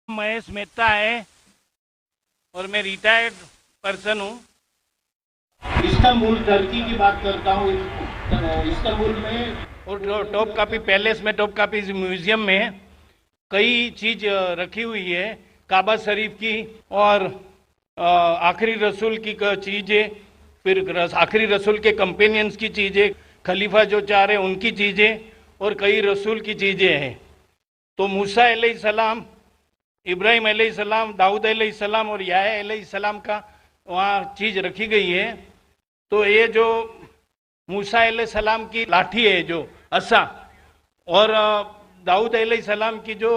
महेश मेहता है और मैं रिटायर्ड पर्सन हूँ। इस्तांबुल टर्की की बात करता हूँ। इस्तांबुल में और टॉप कापी पैलेस में, टॉप कापी म्यूजियम में कई चीज रखी हुई है, काबा शरीफ की और आखिरी रसूल की चीजें, फिर आखिरी रसूल के कंपेनियंस की चीजें, खलीफा जो चाह रहे उनकी चीजें और कई रसूल की चीजें हैं। तो मूसा अलैहिस्सलाम, इब्राहिम अलैहिस्सलाम, दाऊद अलैहिस्सलाम और याह्या अलैहिस्सलाम का वहाँ चीज रखी गई है। तो ये जो मूसा अलैहिस्सलाम की लाठी है, जो असा, और दाऊद अलैहिस्सलाम की जो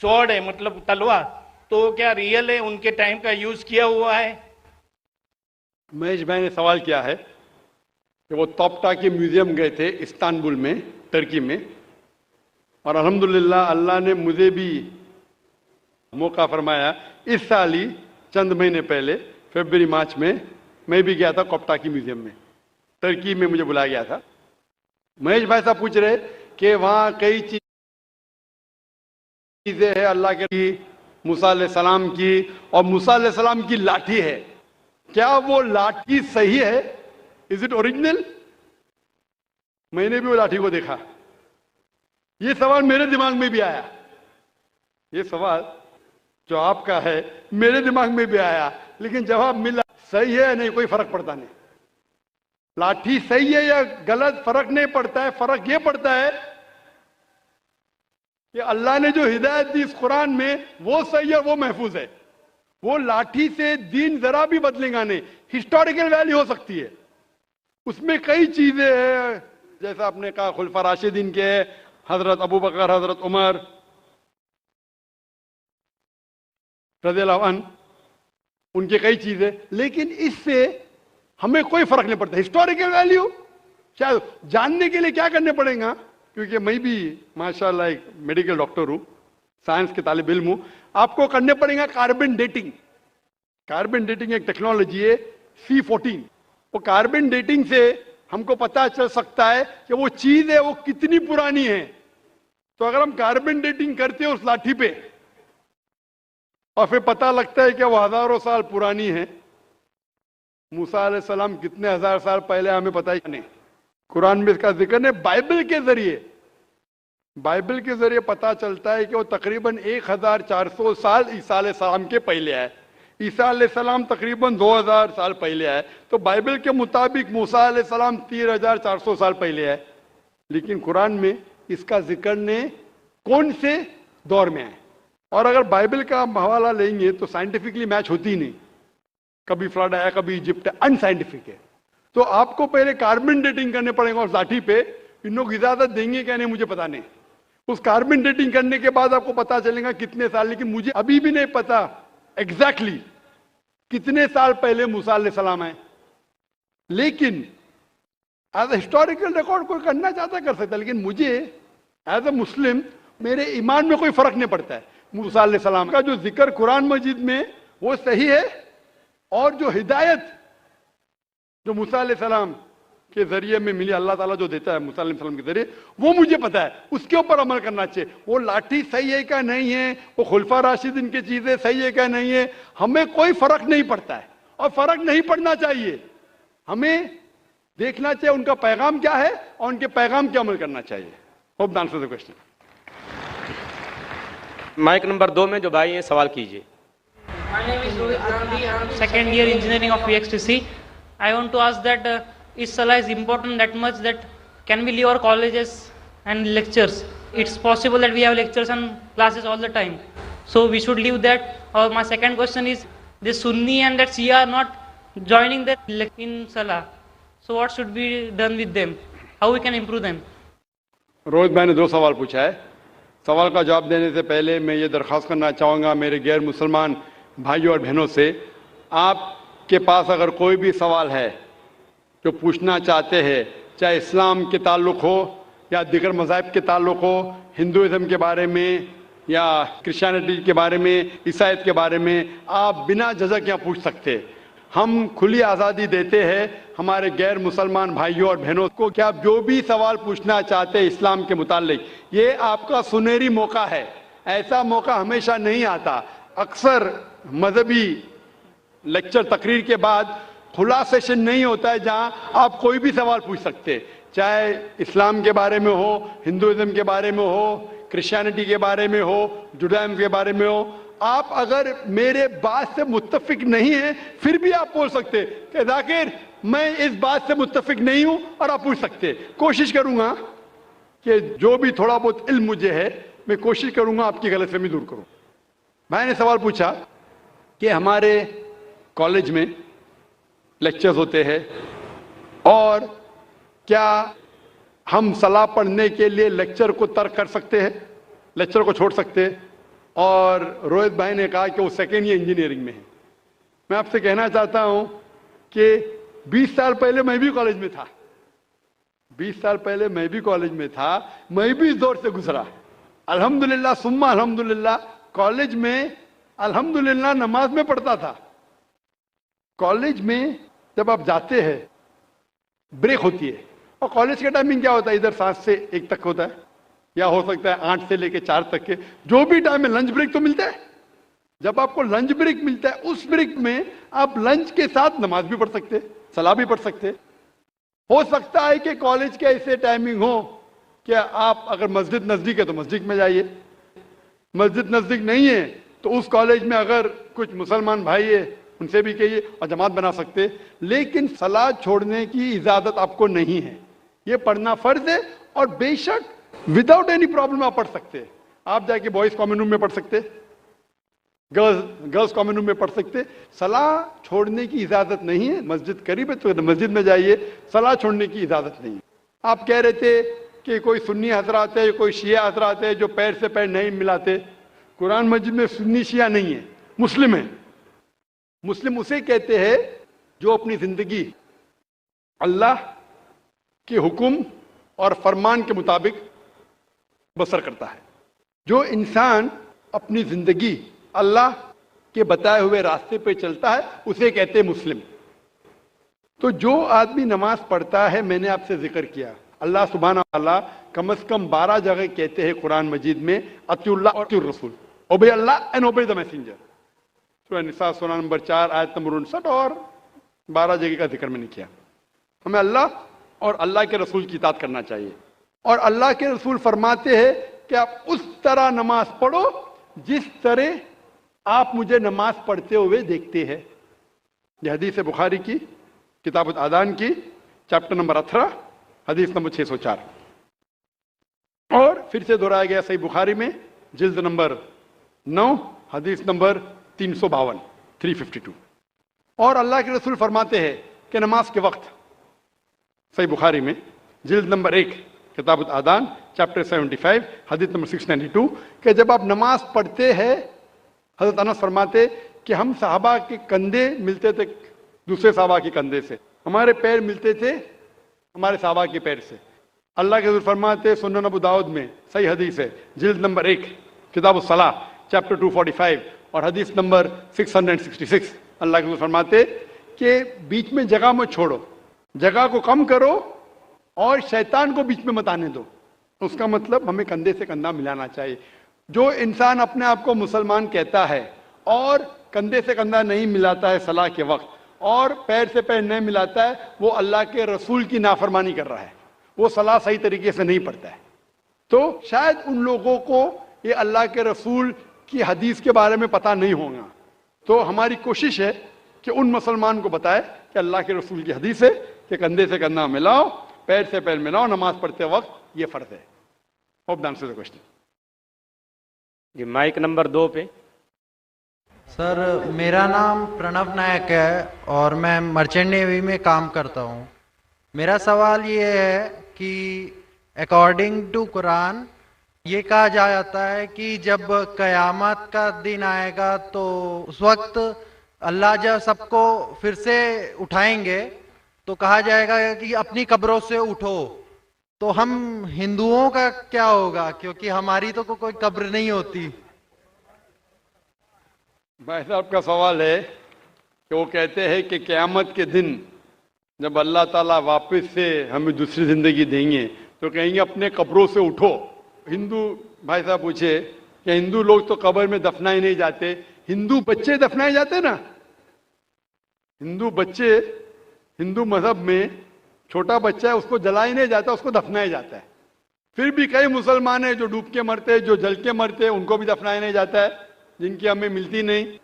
स्वॉर्ड है, मतलब तलवार, तो क्या रियल है, उनके टाइम का यूज किया हुआ है? महेश भाई ने सवाल किया है कि वो तोप्टा के म्यूजियम गए थे इस्तांबुल में, टर्की में, और अल्हम्दुलिल्लाह अल्लाह ने मुझे भी मौका फरमाया। इस साल ही चंद महीने पहले फरवरी मार्च में मैं भी गया था कोप्टा की म्यूजियम में, टर्की में मुझे बुलाया गया था। महेश भाई साहब पूछ रहे कि वहाँ कई चीजें हैं अल्लाह के, मूसा अलैहिस्सलाम की, और मूसा अलैहिस्सलाम की लाठी है, क्या वो लाठी सही है? Is it original? मैंने भी वो लाठी को देखा। ये सवाल मेरे दिमाग में भी आया, ये सवाल जो आपका है मेरे दिमाग में भी आया, लेकिन जवाब मिला सही है नहीं, कोई फर्क पड़ता नहीं। लाठी सही है या गलत फर्क नहीं पड़ता है, फर्क ये पड़ता है कि अल्लाह ने जो हिदायत दी इस कुरान में वो सही है, वो महफूज है। वो लाठी से दीन जरा भी बदलेगा नहीं। हिस्टोरिकल वैल्यू हो सकती है, उसमें कई चीजें हैं, जैसा आपने कहा खुलफा राशिदीन के, हजरत अबू बकर, हजरत उमर रज़ियल्लाहु अन्हु, उनके कई चीजें, लेकिन इससे हमें कोई फर्क नहीं पड़ता। हिस्टोरिकल वैल्यू शायद जानने के लिए क्या करने पड़ेगा, क्योंकि मैं भी माशाल्लाह एक मेडिकल डॉक्टर हूं, साइंस के तालिब इल्म हूं, आपको करने पड़ेगा कार्बन डेटिंग। कार्बन डेटिंग एक टेक्नोलॉजी है C14। वो कार्बन डेटिंग से हमको पता चल सकता है कि वो चीज है वो कितनी पुरानी है। तो अगर हम कार्बन डेटिंग करते हैं उस लाठी पे और फिर पता लगता है कि वो हजारों साल पुरानी है, मूसा अलैहिस्सलाम कितने हजार साल पहले हमें पता ही नहीं। कुरान में इसका जिक्र है। बाइबल के जरिए पता चलता है कि वो तकरीबन 1400 साल ईसा अलैहिस्सलाम के पहले आए। ईसा अलैहिस्सलाम तकरीबन 2000 साल पहले आए, तो बाइबल के मुताबिक मूसा अलैहिस्सलाम 3400 साल पहले आए। लेकिन कुरान में इसका जिक्र ने कौन से दौर में आए, और अगर बाइबल का हवाला लेंगे तो साइंटिफिकली मैच होती ही नहीं। कभी फ्लड आया, कभी इजिप्ट, अनसाइंटिफिक है। तो आपको पहले कार्बन डेटिंग करने पड़ेगा उस लाठी पे। इन लोग इजाजत देंगे क्या नहीं मुझे पता नहीं। उस कार्बन डेटिंग करने के बाद आपको पता चलेगा कितने साल, लेकिन मुझे अभी भी नहीं पता एग्जैक्टली कितने साल पहले मूसा अलैहिस्सलाम आए। लेकिन एज ए हिस्टोरिकल रिकॉर्ड कोई करना चाहता कर सकता है, लेकिन मुझे एज ए मुस्लिम मेरे ईमान में कोई फर्क नहीं पड़ता है। मूसा अलैहिस्सलाम का जो जिक्र कुरान मजीद में वो सही है, और जो हिदायत जो मूसा अलैहिस्सलाम के जरिए में मिली, अल्लाह ताला जो देता है मूसा अलैहिस्सलाम के जरिए, वो मुझे पता है, उसके ऊपर अमल करना चाहिए। वो लाठी सही है क्या नहीं है, वो खुलफा राशिदीन की चीजें सही है क्या नहीं है, हमें कोई फर्क नहीं पड़ता है, और फर्क नहीं पड़ना चाहिए। हमें देखना चाहिए उनका पैगाम क्या है और उनके पैगाम पे अमल करना चाहिए। Hope the answer the question. Mic number 2 में जो भाई हैं सवाल कीजिए। My name is Rohit Gandhi. I am second year engineering of VXTC. I want to ask that is Salah is important that much that can we leave our colleges and lectures? It's possible that we have lectures and classes all the time, so we should leave that. Or my second question is, this Sunni and that Shia are not joining that in Salah, so what should be done with them? How we can improve them? Rohit भाई ने 2 सवाल पूछा है। सवाल का जवाब देने से पहले मैं ये दरख्वास्त करना चाहूँगा मेरे गैर मुसलमान भाइयों और बहनों से, आपके पास अगर कोई भी सवाल है जो पूछना चाहते हैं, चाहे इस्लाम के ताल्लुक़ हो या दीगर मज़ाहिब के ताल्लुक़ हो, हिंदुइज़्म के बारे में या क्रिश्चियनिटी के बारे में, ईसाईयत के बारे में, आप बिना झिझक यहाँ पूछ सकते हैं। हम खुली आज़ादी देते हैं हमारे गैर मुसलमान भाइयों और बहनों को कि आप जो भी सवाल पूछना चाहते हैं इस्लाम के मुताल्लिक, ये आपका सुनहरी मौका है। ایسا موقع ہمیشہ نہیں آتا. اکثر مذہبی لیکچر تقریر کے بعد کھلا سیشن نہیں ہوتا ہے جہاں آپ کوئی بھی سوال پوچھ سکتے, چاہے اسلام کے بارے میں ہو, ہندوازم کے بارے میں ہو, کرسچینٹی کے بارے میں ہو, جوڈائزم کے بارے میں ہو. آپ اگر میرے بات سے متفق نہیں ہیں پھر بھی آپ بول سکتے کہ ذاکر میں اس بات سے متفق نہیں ہوں, اور آپ پوچھ سکتے. کوشش کروں گا کہ جو بھی تھوڑا بہت علم مجھے ہے میں کوشش کروں گا آپ کی غلط فہمی دور کروں. میں نے سوال پوچھا کہ ہمارے کالج میں لیکچرز ہوتے ہیں, اور کیا ہم صلاح پڑھنے کے لیے لیکچر کو ترک کر سکتے ہیں, لیکچر کو چھوڑ سکتے ہیں؟ اور روہت بھائی نے کہا کہ وہ سیکنڈ ایئر انجینئرنگ میں ہے. میں آپ سے کہنا چاہتا ہوں کہ 20 سال پہلے میں بھی کالج میں تھا, 20 سال پہلے میں بھی کالج میں تھا, میں بھی اس دور سے گزرا. الحمدللہ ثم الحمدللہ کالج میں الحمدللہ نماز میں پڑھتا تھا. کالج میں جب آپ جاتے ہیں بریک ہوتی ہے, اور کالج کا ٹائمنگ کیا ہوتا ہے, ادھر 7 سے 1 تک ہوتا ہے, یا ہو سکتا ہے 8 سے لے کے 4 تک کے, جو بھی ٹائم ہے. لنچ بریک تو ملتا ہے. جب آپ کو لنچ بریک ملتا ہے اس بریک میں آپ لنچ کے ساتھ نماز بھی پڑھ سکتے, صلاح بھی پڑھ سکتے. ہو سکتا ہے کہ کالج کے ایسے ٹائمنگ ہو کہ آپ اگر مسجد نزدیک ہے تو مسجد میں جائیے, مسجد نزدیک نہیں ہے تو اس کالج میں اگر کچھ مسلمان بھائی ہے ان سے بھی کہیے اور جماعت بنا سکتے. لیکن صلاح چھوڑنے کی اجازت آپ کو نہیں ہے, یہ پڑھنا فرض ہے. اور بے شک وداؤٹ اینی پرابلم آپ پڑھ سکتے. آپ جا کے بوائز کامن روم میں پڑھ سکتے, گرلز کامن روم میں پڑھ سکتے. صلاح چھوڑنے کی اجازت نہیں ہے. مسجد قریب ہے تو مسجد میں جائیے, صلاح چھوڑنے کی اجازت نہیں ہے. آپ کہہ رہے تھے کہ کوئی سنی حضرات ہے, کوئی شیعہ حضرات ہے جو پیر سے پیر نہیں ملاتے. قرآن مجید میں سنی شیعہ نہیں ہے, مسلم ہے. مسلم اسے کہتے ہیں جو اپنی زندگی اللہ کے حکم اور فرمان کے مطابق بسر کرتا ہے. جو انسان اپنی زندگی اللہ کے بتائے ہوئے راستے پہ چلتا ہے اسے کہتے ہیں مسلم. تو جو آدمی نماز پڑھتا ہے, میں نے آپ سے ذکر کیا, اللہ سبحانہ تعالیٰ کم از کم 12 جگہ کہتے ہیں قرآن مجید میں اطیعوا اللہ اور اطیعوا الرسول, obey Allah and obey the messenger. سورہ نساء سورہ نمبر 4 آیت نمبر 59 اور 12 جگہ کا ذکر میں نے کیا. ہمیں اللہ اور اللہ کے رسول کی اطاعت کرنا چاہیے. اور اللہ کے رسول فرماتے ہیں کہ آپ اس طرح نماز پڑھو جس طرح آپ مجھے نماز پڑھتے ہوئے دیکھتے ہیں. یہ حدیث بخاری کی کتاب الادان کی چیپٹر نمبر 18 حدیث نمبر 604, اور پھر سے دہرایا گیا صحیح بخاری میں جلد نمبر 9 حدیث نمبر 352 352. اور اللہ کے رسول فرماتے ہیں کہ نماز کے وقت صحیح بخاری میں جلد نمبر 1 کتاب الادان چیپٹر 75 حدیث نمبر 692 کہ جب آپ نماز پڑھتے ہیں, حضرت انس فرماتے کہ ہم صحابہ کے کندھے ملتے تھے دوسرے صحابہ کے کندھے سے, ہمارے پیر ملتے تھے ہمارے صحابہ کے پیر سے. اللہ کے رسول فرماتے سنن ابو داؤد میں صحیح حدیث ہے جلد نمبر 1 کتاب الصلاح چیپٹر 245 اور حدیث نمبر 666, اللہ کے رسول فرماتے کہ بیچ میں جگہ مت چھوڑو, جگہ کو کم کرو اور شیطان کو بیچ میں مت آنے دو. اس کا مطلب ہمیں کندھے سے کندھا ملانا چاہیے. جو انسان اپنے آپ کو مسلمان کہتا ہے اور کندھے سے کندھا نہیں ملاتا ہے صلاح کے وقت, اور پیر سے پیر نہیں ملاتا ہے, وہ اللہ کے رسول کی نافرمانی کر رہا ہے, وہ صلاح صحیح طریقے سے نہیں پڑھتا ہے. تو شاید ان لوگوں کو یہ اللہ کے رسول کی حدیث کے بارے میں پتہ نہیں ہوگا. تو ہماری کوشش ہے کہ ان مسلمان کو بتائے کہ اللہ کے رسول کی حدیث ہے کہ کندھے سے کندھا ملاؤ, پیر سے پیر ملاؤ, نماز پڑھتے وقت یہ فرض ہے. ہوپ ڈانس سے کوشچن جی مائک نمبر 2 پہ. سر میرا نام پرنو نائک ہے اور میں مرچنٹ نیوی میں کام کرتا ہوں. میرا سوال یہ ہے کہ اکارڈنگ ٹو قرآن یہ کہا جاتا ہے کہ جب قیامت کا دن آئے گا تو اس وقت اللہ جب سب کو پھر سے اٹھائیں گے تو کہا جائے گا کہ اپنی قبروں سے اٹھو. تو ہم ہندوؤں کا کیا ہوگا, کیونکہ ہماری تو کوئی قبر نہیں ہوتی. بھائی صاحب کا سوال ہے کہ وہ کہتے ہیں کہ قیامت کے دن جب اللہ تعالیٰ واپس سے ہمیں دوسری زندگی دیں گے تو کہیں گے اپنے قبروں سے اٹھو. ہندو بھائی صاحب پوچھے کہ ہندو لوگ تو قبر میں دفنائے نہیں جاتے، ہندو بچے دفنائے جاتے نا، ہندو بچے ہندو مذہب میں چھوٹا بچہ ہے اس کو جلایا نہیں جاتا، اس کو دفنایا جاتا ہے. پھر بھی کئی مسلمان ہیں جو ڈوب کے مرتے ہیں، جو جل کے مرتے ہیں، ان کو بھی دفنایا نہیں جاتا ہے، جن کی ہمیں ملتی نہیں.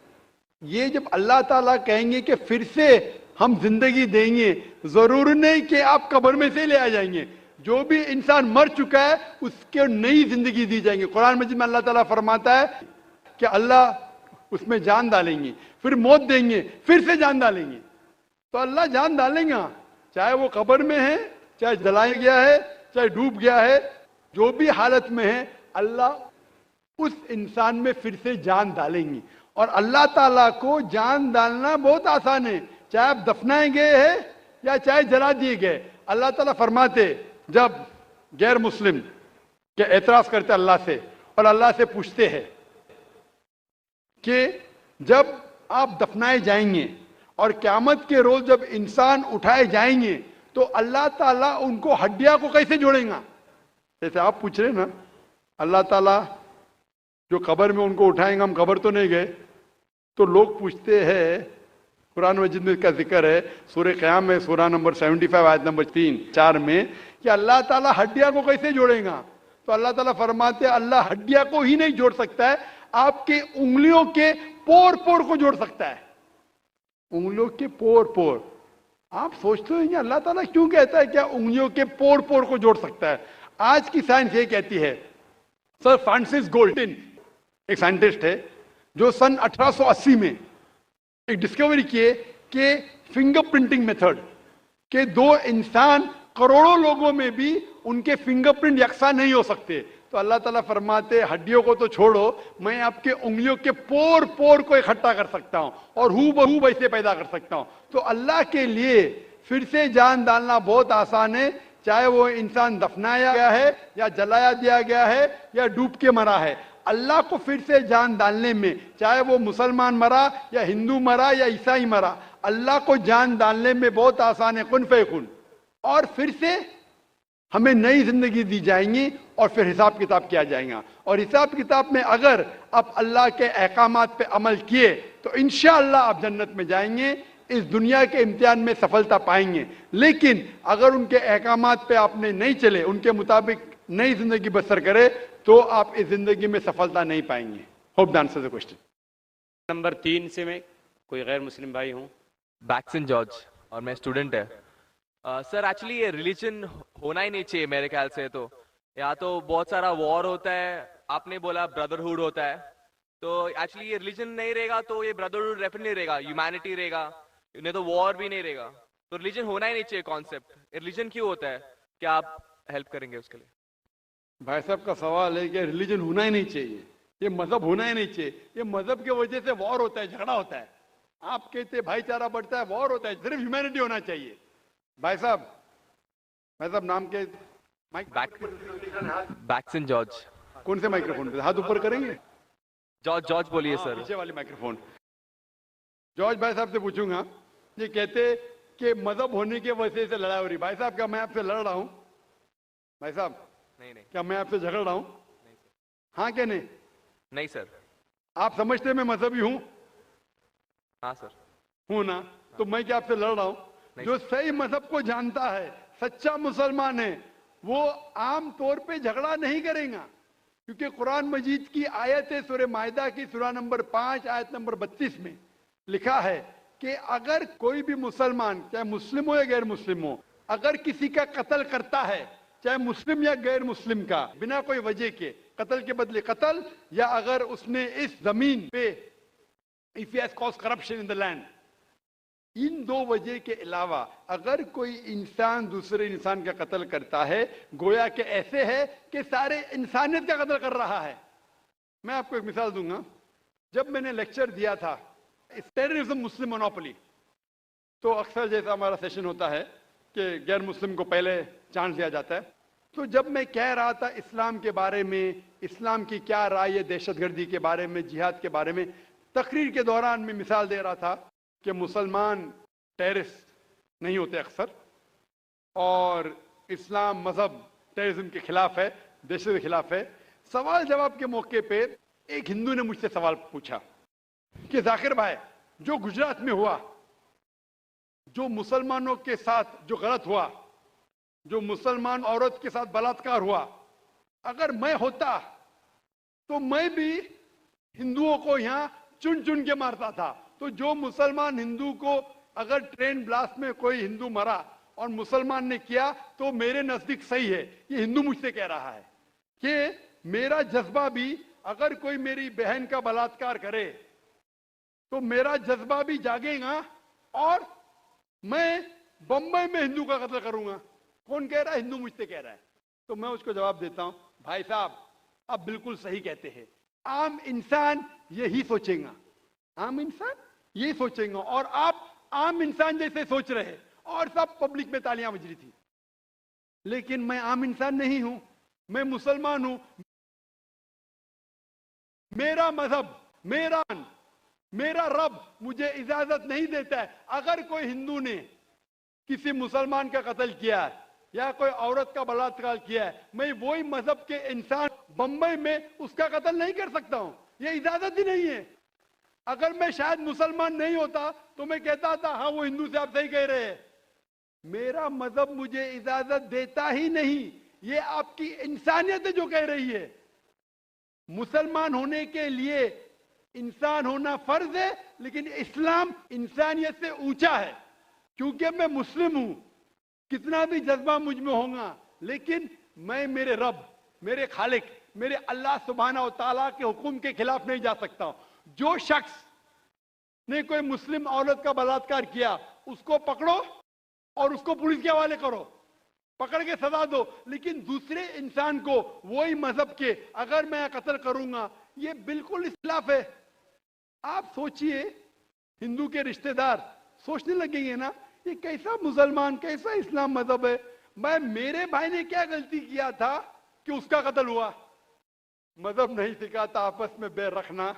یہ جب اللہ تعالیٰ کہیں گے کہ پھر سے ہم زندگی دیں گے، ضرور نہیں کہ آپ قبر میں سے لے آ جائیں گے. جو بھی انسان مر چکا ہے اس کو نئی زندگی دی جائیں گے. قرآن مجید میں اللہ تعالیٰ فرماتا ہے کہ اللہ اس میں جان ڈالیں گے، پھر موت دیں گے، پھر سے جان ڈالیں گے. تو اللہ جان ڈالیں گا، چاہے وہ قبر میں ہے، چاہے جلایا گیا ہے، چاہے ڈوب گیا ہے، جو بھی حالت میں ہے اللہ اس انسان میں پھر سے جان ڈالیں گے. اور اللہ تعالیٰ کو جان ڈالنا بہت آسان ہے، چاہے آپ دفنائے گئے ہیں یا چاہے جلا دیے گئے. اللہ تعالیٰ فرماتے جب غیر مسلم کے اعتراض کرتے اللہ سے اور اللہ سے پوچھتے ہیں کہ جب آپ دفنائے جائیں گے اور قیامت کے روز جب انسان اٹھائے جائیں گے تو اللہ تعالیٰ ان کو ہڈیاں کو کیسے جوڑیں گا؟ جیسے آپ پوچھ رہے نا، اللہ تعالیٰ جو قبر میں ان کو اٹھائیں گا، ہم قبر تو نہیں گئے، تو لوگ پوچھتے ہیں، قرآن مجید میں اس کا ذکر ہے سورہ قیام میں سورہ نمبر 75 آیت نمبر 3-4 میں کہ اللہ تعالیٰ ہڈیاں کو کیسے جوڑیں گا؟ تو اللہ تعالیٰ فرماتے ہیں اللہ ہڈیاں کو ہی نہیں جوڑ سکتا ہے، آپ کے انگلیوں کے پور پور کو جوڑ سکتا ہے. انگلیوں کے پور پور. آپ سوچتے ہیں اللہ تعالیٰ کیوں کہتا ہے کیا انگلیوں کے پور پور کو جوڑ سکتا ہے؟ آج کی سائنس یہ کہتی ہے، سر فرانسس گولڈن ایک سائنٹسٹ ہے جو سن 1880 میں ایک ڈسکوری کیے کہ فنگر پرنٹنگ میتھڈ کہ دو انسان کروڑوں لوگوں میں بھی ان کے فنگر پرنٹ یکساں نہیں ہو سکتے. تو اللہ تعالیٰ فرماتے ہڈیوں کو تو چھوڑو، میں آپ کے انگلیوں کے پور پور کو اکٹھا کر سکتا ہوں اور ہو بہو ویسے پیدا کر سکتا ہوں. تو اللہ کے لیے پھر سے جان ڈالنا بہت آسان ہے، چاہے وہ انسان دفنایا گیا ہے یا جلایا دیا گیا ہے یا ڈوب کے مرا ہے. اللہ کو پھر سے جان ڈالنے میں، چاہے وہ مسلمان مرا یا ہندو مرا یا عیسائی مرا، اللہ کو جان ڈالنے میں بہت آسان ہے، کن فیکن. اور پھر سے ہمیں نئی زندگی دی جائیں گی اور پھر حساب کتاب کیا جائے گا. اور حساب کتاب میں اگر آپ اللہ کے احکامات پہ عمل کیے تو انشاءاللہ آپ جنت میں جائیں گے، اس دنیا کے امتحان میں سفلتا پائیں گے. لیکن اگر ان کے احکامات پہ آپ نے نہیں چلے، ان کے مطابق نئی زندگی بسر کرے تو آپ اس زندگی میں سفلتا نہیں پائیں گے. Hope the answer the question. Number 3 سے میں کوئی غیر مسلم بھائی ہوں. بیکسن جارج اور میں اسٹوڈنٹ ہے. سر ایکچولی یہ ریلیجن ہونا ہی نہیں چاہیے میرے خیال سے. تو یا تو بہت سارا وار ہوتا ہے، آپ نے بولا بردرہوڈ ہوتا ہے، تو ایکچولی یہ ریلیجن نہیں رہے گا تو یہ بردرہوڈ ریفر نہیں رہے گا، ہیومینٹی رہے گا، نہیں تو وار بھی نہیں رہے گا. تو ریلیجن ہونا ہی نہیں چاہیے کانسیپٹ. ریلیجن کیوں ہوتا ہے؟ کیا آپ ہیلپ کریں گے اس کے لیے؟ بھائی صاحب کا سوال ہے کہ ریلیجن ہونا ہی نہیں چاہیے، یہ مذہب ہونا ہی نہیں چاہیے. یہ مذہب کی وجہ سے وار ہوتا ہے، جھگڑا ہوتا ہے. آپ کہتے بھائی چارہ بڑھتا ہے، وار ہوتا ہے. صرف ہیومینٹی ہونا چاہیے. بھائی صاحب نام کے بیکسن جارج. کون سے مائکروفون پہ ہاتھ اوپر کریں گے؟ جارج بولیے سر. پیچھے والے مائکروفون. جارج بھائی صاحب سے پوچھوں گا، یہ کہتے کہ مذہب ہونے کی وجہ سے لڑائی ہو رہی. بھائی صاحب کیا میں آپ سے لڑ رہا ہوں؟ بھائی صاحب نہیں کیا میں آپ سے جھگڑ رہا ہوں؟ ہاں کہ نہیں؟ نہیں سر. آپ سمجھتے میں مذہبی ہوں؟ ہاں سر. ہوں نا؟ تو میں کیا آپ سے لڑ رہا ہوں؟ جو صحیح مذہب کو جانتا ہے، سچا مسلمان ہے، وہ عام طور پہ جھگڑا نہیں کرے گا. کیونکہ قرآن مجید کی آیت ہے سورہ مائدہ کی سورہ نمبر 5 آیت نمبر 32 میں لکھا ہے کہ اگر کوئی بھی مسلمان، چاہے مسلم ہو یا غیر مسلم ہو، اگر کسی کا قتل کرتا ہے، چاہے مسلم یا غیر مسلم کا، بنا کوئی وجہ کے، قتل کے بدلے قتل، یا اگر اس نے اس زمین پہ if he has caused corruption in the land، ان دو وجہ کے علاوہ اگر کوئی انسان دوسرے انسان کا قتل کرتا ہے، گویا کہ ایسے ہے کہ سارے انسانیت کا قتل کر رہا ہے. میں آپ کو ایک مثال دوں گا. جب میں نے لیکچر دیا تھا ٹیررزم مسلم مونوپولی، تو اکثر جیسا ہمارا سیشن ہوتا ہے کہ غیر مسلم کو پہلے چانس دیا جاتا ہے، تو جب میں کہہ رہا تھا اسلام کے بارے میں، اسلام کی کیا رائے ہے دہشت گردی کے بارے میں، جہاد کے بارے میں، تقریر کے دوران میں مثال دے رہا تھا کہ مسلمان ٹیررسٹ نہیں ہوتے اکثر، اور اسلام مذہب ٹیررزم کے خلاف ہے، دہشت کے خلاف ہے. سوال جواب کے موقع پہ ایک ہندو نے مجھ سے سوال پوچھا کہ ذاکر بھائی جو گجرات میں ہوا, جو مسلمانوں کے ساتھ جو غلط ہوا, جو مسلمان عورت کے ساتھ بلاತ್کار ہوا, اگر میں ہوتا تو میں بھی ہندوؤں کو یہاں چن چن کے مارتا تھا. تو جو مسلمان ہندو کو اگر ٹرین بلاسٹ میں کوئی ہندو مرا اور مسلمان نے کیا تو میرے نزدیک صحیح ہے. یہ ہندو مجھ سے کہہ رہا ہے کہ میرا جذبہ بھی, اگر کوئی میری بہن کا بلاತ್کار کرے تو میرا جذبہ بھی جاگے گا اور میں بمبئی میں ہندو کا قتل کروں گا. کون کہہ رہا ہے؟ ہندو مجھ سے کہہ رہا ہے. تو میں اس کو جواب دیتا ہوں, بھائی صاحب آپ بالکل صحیح کہتے ہیں. عام انسان یہی سوچیں گا, عام انسان یہی سوچیں گا, اور آپ عام انسان جیسے سوچ رہے اور سب پبلک میں تالیاں بج رہی تھی. لیکن میں عام انسان نہیں ہوں, میں مسلمان ہوں. میرا مذہب, میرا رب مجھے اجازت نہیں دیتا ہے اگر کوئی ہندو نے کسی مسلمان کا قتل کیا ہے یا کوئی عورت کا بلاತ್کار کیا ہے, میں وہی مذہب کے انسان بمبئی میں اس کا قتل نہیں کر سکتا ہوں. یہ اجازت ہی نہیں ہے. اگر میں شاید مسلمان نہیں ہوتا تو میں کہتا تھا ہاں وہ ہندو سے آپ صحیح کہہ رہے ہیں. میرا مذہب مجھے اجازت دیتا ہی نہیں. یہ آپ کی انسانیت ہے جو کہہ رہی ہے. مسلمان ہونے کے لیے انسان ہونا فرض ہے, لیکن اسلام انسانیت سے اونچا ہے. کیونکہ میں مسلم ہوں, کتنا بھی جذبہ مجھ میں ہوگا, لیکن میں میرے رب, میرے خالق, میرے اللہ سبحانہ و تعالیٰ کے حکم کے خلاف نہیں جا سکتا. جو شخص نے کوئی مسلم عورت کا بلاತ್کار کیا اس کو پکڑو اور اس کو پولیس کے حوالے کرو, پکڑ کے سزا دو. لیکن دوسرے انسان کو وہی مذہب کے اگر میں قتل کروں گا, یہ بالکل خلاف ہے. آپ سوچئے, ہندو کے رشتہ دار سوچنے لگیں گے نا یہ کیسا مسلمان, کیسا اسلام مذہب ہے. میرے بھائی نے کیا غلطی کیا تھا کہ اس کا قتل ہوا؟ مذہب نہیں سکھاتا آپس میں بیر رکھنا.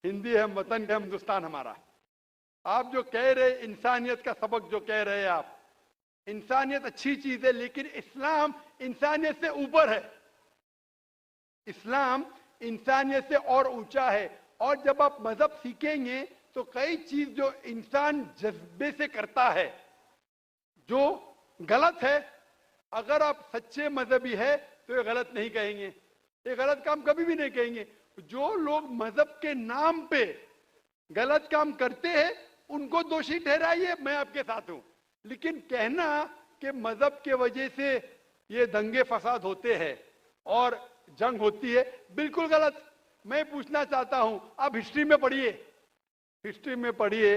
ہندی ہے, وطن ہے, ہندوستان ہمارا. آپ جو کہہ رہے انسانیت کا سبق جو کہہ رہے آپ, انسانیت اچھی چیز ہے, لیکن اسلام انسانیت سے اوپر ہے. اسلام انسانیت سے اور اونچا ہے. اور جب آپ مذہب سیکھیں گے تو کئی چیز جو انسان جذبے سے کرتا ہے جو غلط ہے, اگر آپ سچے مذہبی ہے تو یہ غلط نہیں کہیں گے, یہ غلط کام کبھی بھی نہیں کہیں گے. جو لوگ مذہب کے نام پہ غلط کام کرتے ہیں ان کو دوشی ٹھہرائیے, میں آپ کے ساتھ ہوں. لیکن کہنا کہ مذہب کے وجہ سے یہ دنگے فساد ہوتے ہیں اور جنگ ہوتی ہے, بالکل غلط. میں پوچھنا چاہتا ہوں, آپ ہسٹری میں پڑھیے,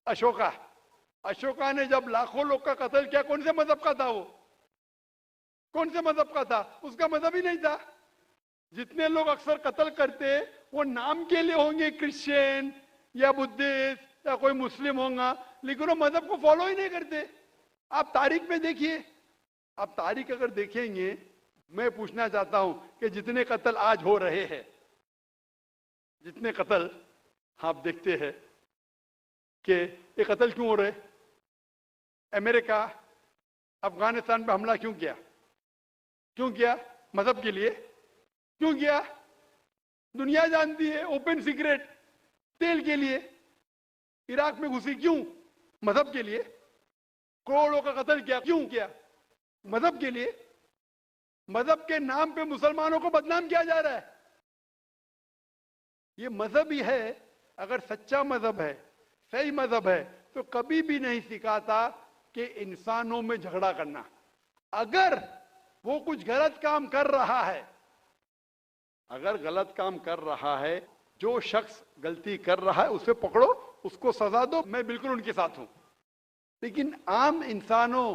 اشوکا نے جب لاکھوں لوگ کا قتل کیا, کون سے مذہب کا تھا وہ؟ کون سے مذہب کا تھا؟ اس کا مذہب ہی نہیں تھا. جتنے لوگ اکثر قتل کرتے وہ نام کے لیے ہوں گے کرسچین یا بدھسٹ یا کوئی مسلم ہوں گا, لیکن وہ مذہب کو فالو ہی نہیں کرتے. آپ تاریخ میں دیکھیے, آپ تاریخ اگر دیکھیں گے, میں پوچھنا چاہتا ہوں کہ جتنے قتل آج ہو رہے ہیں, جتنے قتل آپ دیکھتے ہیں کہ یہ قتل کیوں ہو رہے؟ امریکہ افغانستان پہ حملہ کیوں کیا؟ مذہب کے لیے. کیوں کیا؟ دنیا جانتی ہے, اوپن سیکریٹ, تیل کے لیے. عراق میں گھسی کیوں؟ مذہب کے لیے. کروڑوں کا قتل کیا کیوں کیا؟ مذہب کے لیے. مذہب کے نام پہ مسلمانوں کو بدنام کیا جا رہا ہے. یہ مذہب ہی ہے. اگر سچا مذہب ہے, صحیح مذہب ہے, تو کبھی بھی نہیں سکھاتا کہ انسانوں میں جھگڑا کرنا. اگر وہ کچھ غلط کام کر رہا ہے, اگر غلط کام کر رہا ہے, جو شخص غلطی کر رہا ہے اسے پکڑو, اس کو سزا دو, میں بالکل ان کے ساتھ ہوں. لیکن عام انسانوں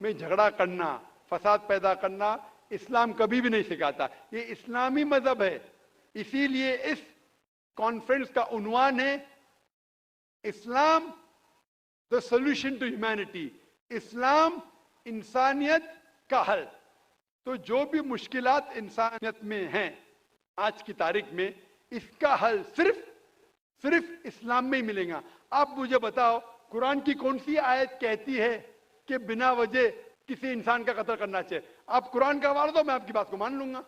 میں جھگڑا کرنا, فساد پیدا کرنا اسلام کبھی بھی نہیں سکھاتا. یہ اسلامی مذہب ہے. اسی لیے اس کانفرنس کا عنوان ہے اسلام the solution to humanity. اسلام انسانیت کا حل. تو جو بھی مشکلات انسانیت میں ہیں آج کی تاریخ میں, اس کا حل صرف اسلام میں ہی ملے گا. آپ مجھے بتاؤ, قرآن کی کون سی آیت کہتی ہے کہ بنا وجہ کسی انسان کا قتل کرنا چاہیے؟ آپ قرآن کا حوالہ دو, میں آپ کی بات کو مان لوں گا.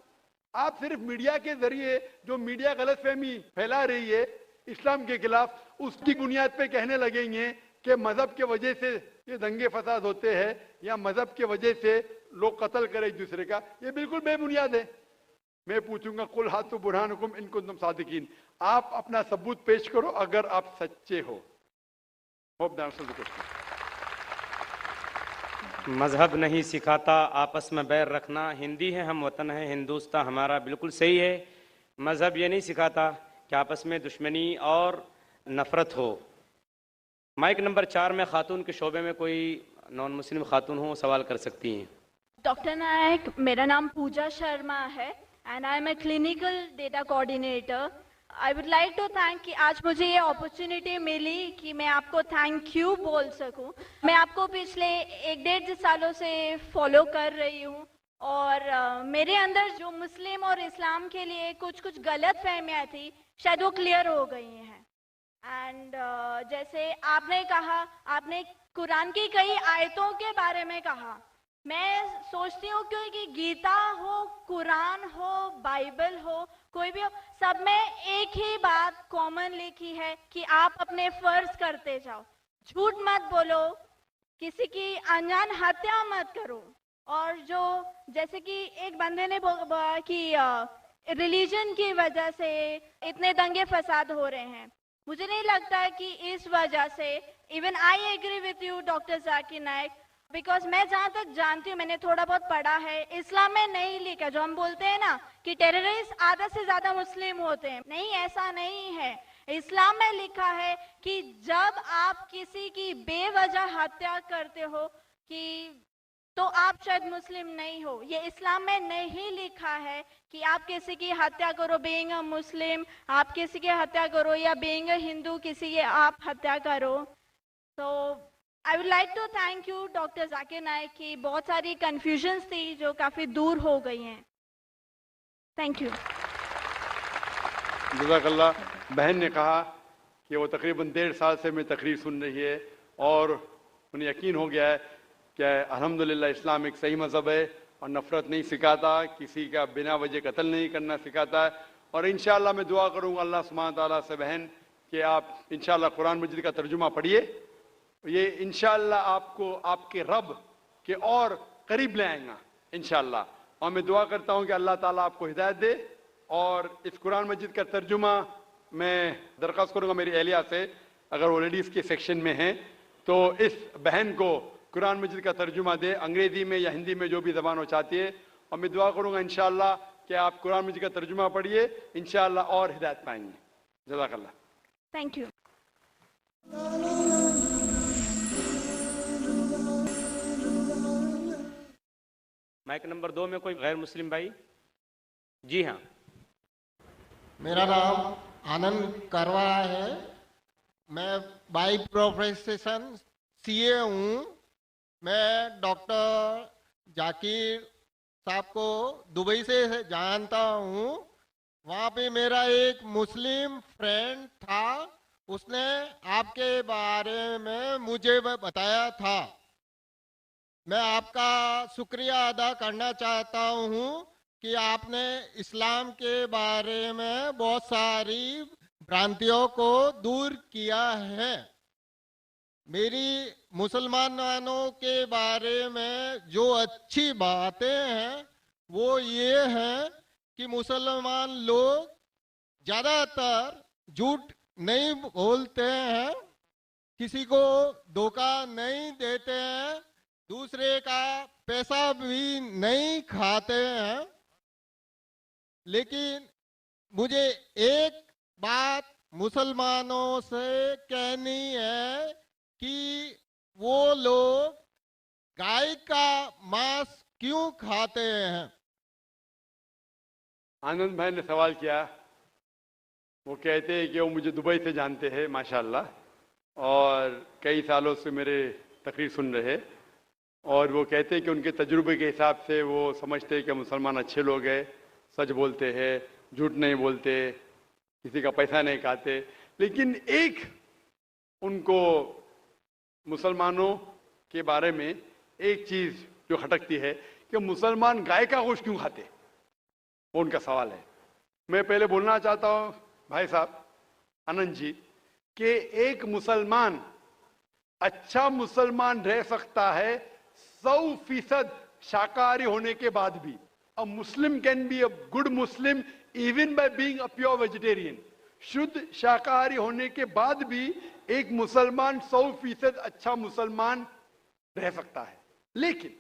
آپ صرف میڈیا کے ذریعے جو میڈیا غلط فہمی پھیلا رہی ہے اسلام کے خلاف، اس کی بنیاد پہ کہنے لگیں گے کہ مذہب کے وجہ سے یہ دنگے فساد ہوتے ہیں یا مذہب کے وجہ سے لوگ قتل کریں ایک دوسرے کا، یہ بالکل بے بنیاد ہے۔ میں پوچھوں گا قل ہاتوا برہانکم ان کنتم صادقین، آپ اپنا ثبوت پیش کرو اگر آپ سچے ہو۔ Hope that answers the question. مذہب نہیں سکھاتا آپس میں بیر رکھنا، ہندی ہے ہم وطن ہے ہندوستان ہمارا، بالکل صحیح ہے۔ مذہب یہ نہیں سکھاتا کہ آپس میں دشمنی اور نفرت ہو۔ مائک نمبر 4 میں خاتون کے شعبے میں کوئی نان مسلم خاتون ہو سوال کر سکتی ہیں۔ ڈاکٹر نائک، میرا نام پوجا شرما ہے and I am a clinical data coordinator. I would like to thank کہ آج مجھے یہ اپرچونیٹی ملی کہ میں آپ کو تھینک یو بول سکوں۔ میں آپ کو پچھلے 1-1.5 سالوں سے فالو کر رہی ہوں اور میرے اندر جو مسلم اور اسلام کے لیے کچھ غلط فہمیاں تھی شاید وہ کلیئر ہو گئی ہیں۔ اینڈ جیسے آپ نے کہا، آپ نے قرآن کی کئی آیتوں کے بارے میں کہا، میں سوچتی ہوں کہ گیتا ہو، قرآن ہو، بائبل ہو، کوئی بھی ہو، سب میں ایک ہی بات کامن لکھی ہے کہ آپ اپنے فرض کرتے جاؤ، جھوٹ مت بولو، کسی کی انجان ہتیا مت کرو۔ اور جو جیسے کہ ایک بندے نے بولا کہ ریلیجن کی وجہ سے اتنے دنگے فساد ہو رہے ہیں، مجھے نہیں لگتا ہے کہ اس وجہ سے، even I agree with you doctor Zakir Naik, because میں جہاں تک جانتی ہوں، میں نے تھوڑا بہت پڑھا ہے، اسلام میں نہیں لکھا جو ہم بولتے ہیں نا کہ ٹیررسٹ آدھا سے زیادہ مسلم ہوتے ہیں، نہیں، ایسا نہیں ہے۔ اسلام میں لکھا ہے کہ جب آپ کسی کی بے وجہ ہتیا کرتے ہو کہ تو آپ شاید مسلم نہیں ہو۔ یہ اسلام میں نہیں لکھا ہے کہ آپ کسی کی ہتیا کرو بینگ اے مسلم، آپ کسی کی ہتیا کرو یا بینگ اے ہندو کسی کی آپ ہتیا کرو۔ تو I would like to thank you doctor Zakir Naik کی بہت ساری کنفیوژنس تھی جو کافی دور ہو گئی ہیں۔ Thank you. جزاک اللہ۔ بہن نے کہا کہ وہ تقریباً 1.5 سال سے میں تقریر سن رہی ہے اور انہیں یقین ہو گیا ہے کہ الحمدللہ اسلام ایک صحیح مذہب ہے اور نفرت نہیں سکھاتا، کسی کا بنا وجہ قتل نہیں کرنا سکھاتا ہے۔ اور انشاءاللہ میں دعا کروں گا اللہ سبحانہ تعالیٰ سے بہن کہ آپ انشاءاللہ قرآن مجید کا ترجمہ پڑھیے، یہ انشاءاللہ آپ کو آپ کے رب کے اور قریب لے آئیں گا انشاءاللہ۔ اور میں دعا کرتا ہوں کہ اللہ تعالیٰ آپ کو ہدایت دے۔ اور اس قرآن مجید کا ترجمہ میں درخواست کروں گا میری اہلیہ سے، اگر وہ لیڈیز کے سیکشن میں ہیں تو اس بہن کو قرآن مجید کا ترجمہ دے، انگریزی میں یا ہندی میں جو بھی زبان وہ چاہتی ہے۔ اور میں دعا کروں گا انشاءاللہ کہ آپ قرآن مجید کا ترجمہ پڑھیے، انشاءاللہ اور ہدایت پائیں گے۔ جزاک اللہ۔ Thank you. مائک نمبر 2 میں کوئی غیر مسلم بھائی؟ جی ہاں۔ میرا نام آنند کروا ہے، میں بائی پروفیشن CA ہوں۔ میں ڈاکٹر ذاکر صاحب کو دبئی سے جانتا ہوں۔ وہاں پہ میرا ایک مسلم فرینڈ تھا، اس نے آپ کے بارے میں مجھے بتایا تھا۔ میں آپ کا شکریہ ادا کرنا چاہتا ہوں کہ آپ نے اسلام کے بارے میں بہت ساری برانتیوں کو دور کیا ہے۔ میری مسلمانوں کے بارے میں جو اچھی باتیں ہیں وہ یہ ہیں کہ مسلمان لوگ زیادہ تر جھوٹ نہیں بولتے ہیں، کسی کو دھوکہ نہیں دیتے ہیں، دوسرے کا پیسہ بھی نہیں کھاتے ہیں۔ لیکن مجھے ایک بات مسلمانوں سے کہنی ہے کہ وہ لوگ گائے کا ماंس کیوں کھاتے ہیں؟ آنند بھائی نے سوال کیا، وہ کہتے ہیں کہ وہ مجھے دبئی سے جانتے ہیں ماشاءاللہ، اور کئی سالوں سے میرے تقریر سن رہے، اور وہ کہتے ہیں کہ ان کے تجربے کے حساب سے وہ سمجھتے ہیں کہ مسلمان اچھے لوگ ہیں، سچ بولتے ہیں، جھوٹ نہیں بولتے، کسی کا پیسہ نہیں کھاتے۔ لیکن ایک ان کو مسلمانوں کے بارے میں ایک چیز جو کھٹکتی ہے کہ مسلمان گائے کا گوشت کیوں کھاتے؟ वो उनका सवाल है। मैं पहले बोलना चाहता हूं भाई साहब आनंद जी कि एक मुसलमान अच्छा मुसलमान रह सकता है 100% शाकाहारी होने के बाद भी। A Muslim can be a good Muslim even by being a pure vegetarian. शुद्ध शाकाहारी होने के बाद भी एक मुसलमान 100% अच्छा मुसलमान रह सकता है। लेकिन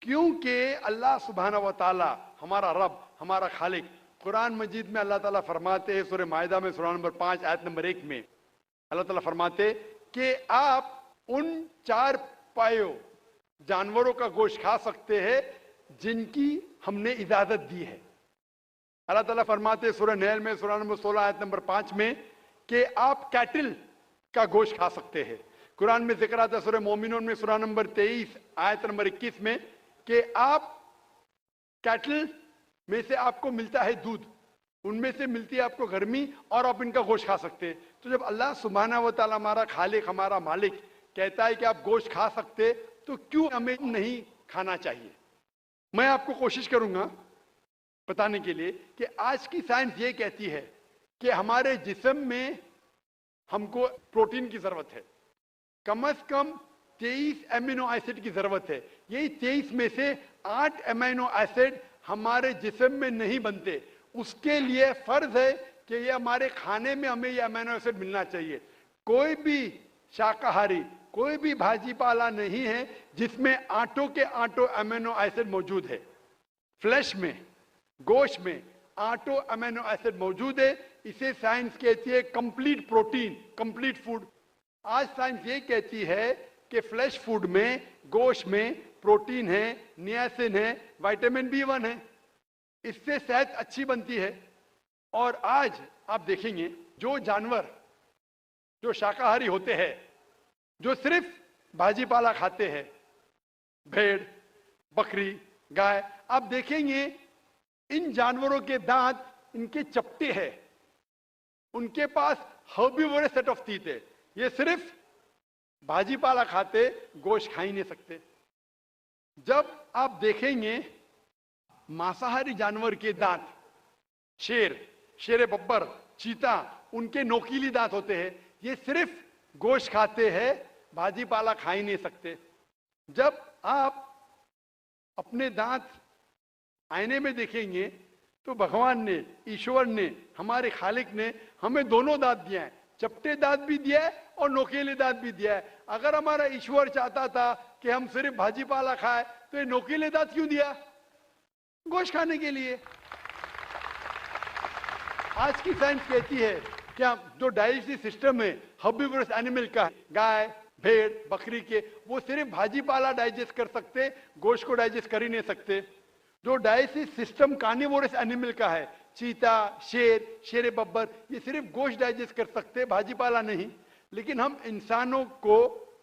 क्योंकि अल्लाह सुब्हाना व तआला हमारा रब हमारा खालिक कुरान मजीद में अल्लाह ताला फरमाते हैं सूरह माइदा में सूरा नंबर 5 आयत नंबर 1 में अल्लाह ताला फरमाते कि आप उन 4 पायों जानवरों का गोश्त खा सकते हैं जिनकी हमने इजाजत दी है। अल्लाह ताला फरमाते सूरह नहल में सूरा नंबर 16 आयत नंबर 5 में कि आप कैटल का गोश्त खा सकते हैं। कुरान में जिक्र आता है सूरह मोमिनून में सूरा नंबर 23 आयत नंबर 21 में कि आप कैटल में से आपको मिलता है दूध, उनमें से मिलती है आपको गर्मी और आप इनका गोश्त खा सकते हैं। तो जब अल्लाह सुब्हाना व तआला हमारा खालिक हमारा मालिक कहता है कि आप गोश्त खा सकते, तो क्यों हमें नहीं खाना चाहिए? मैं आपको कोशिश करूंगा बताने के लिए कि आज की साइंस ये कहती है कि हमारे जिस्म में हमको प्रोटीन की जरूरत है, कम से कम 23 एमिनो एसिड की जरूरत है। यही 23 में से 8 एमिनो एसिड हमारे जिस्म में नहीं बनते। उसके लिए फर्ज है कि ये हमारे खाने में हमें ये अमीनो एसिड मिलना चाहिए। कोई भी शाकाहारी कोई भी भाजी पाला नहीं है जिसमें आटों के आटो अमीनो एसिड मौजूद है। फ्लैश में गोश्त में आटो अमीनो एसिड मौजूद है। इसे साइंस कहती है कंप्लीट प्रोटीन, कंप्लीट फूड। आज साइंस ये कहती है कि फ्लैश फूड में गोश्त में प्रोटीन है, नियासिन है, विटामिन B1 है, इससे सेहत अच्छी बनती है। और आज आप देखेंगे जो जानवर जो शाकाहारी होते हैं, जो सिर्फ भाजी पाला खाते हैं, भेड़, बकरी, गाय, आप देखेंगे इन जानवरों के दांत इनके चपटे हैं, उनके पास हर्बीवोरस सेट ऑफ टीथ है। ये सिर्फ भाजी पाला खाते, गोश्त खा ही नहीं सकते। जब आप देखेंगे मांसाहारी जानवर के दांत, शेर बब्बर, चीता, उनके नोकीली दांत होते हैं। ये सिर्फ गोश्त खाते हैं, भाजी पाला खा ही नहीं सकते। जब आप अपने दांत आईने में देखेंगे तो भगवान ने, ईश्वर ने, हमारे खालिक ने हमें दोनों दांत दिया है, चपटे दांत भी दिया है और नोकीले दांत भी दिया है। अगर हमारा ईश्वर चाहता था कि हम सिर्फ भाजी पाला खाए तो ये नोकीले दांत क्यों दिया? गोश्त खाने के लिए। आज की साइंस कहती है कि जो डाइजेस्टिव सिस्टम है हर्बीवोरस एनिमल का, गाय, भेड़, बकरी के, वो सिर्फ भाजी पाला डाइजेस्ट कर सकते, गोश्त को डाइजेस्ट कर ही नहीं सकते। जो डाइजेस्टिव सिस्टम कार्निवोरस एनिमल का है, चीता, शेर बब्बर, ये सिर्फ गोश्त डाइजेस्ट कर सकते, भाजी पाला नहीं। लेकिन हम इंसानों को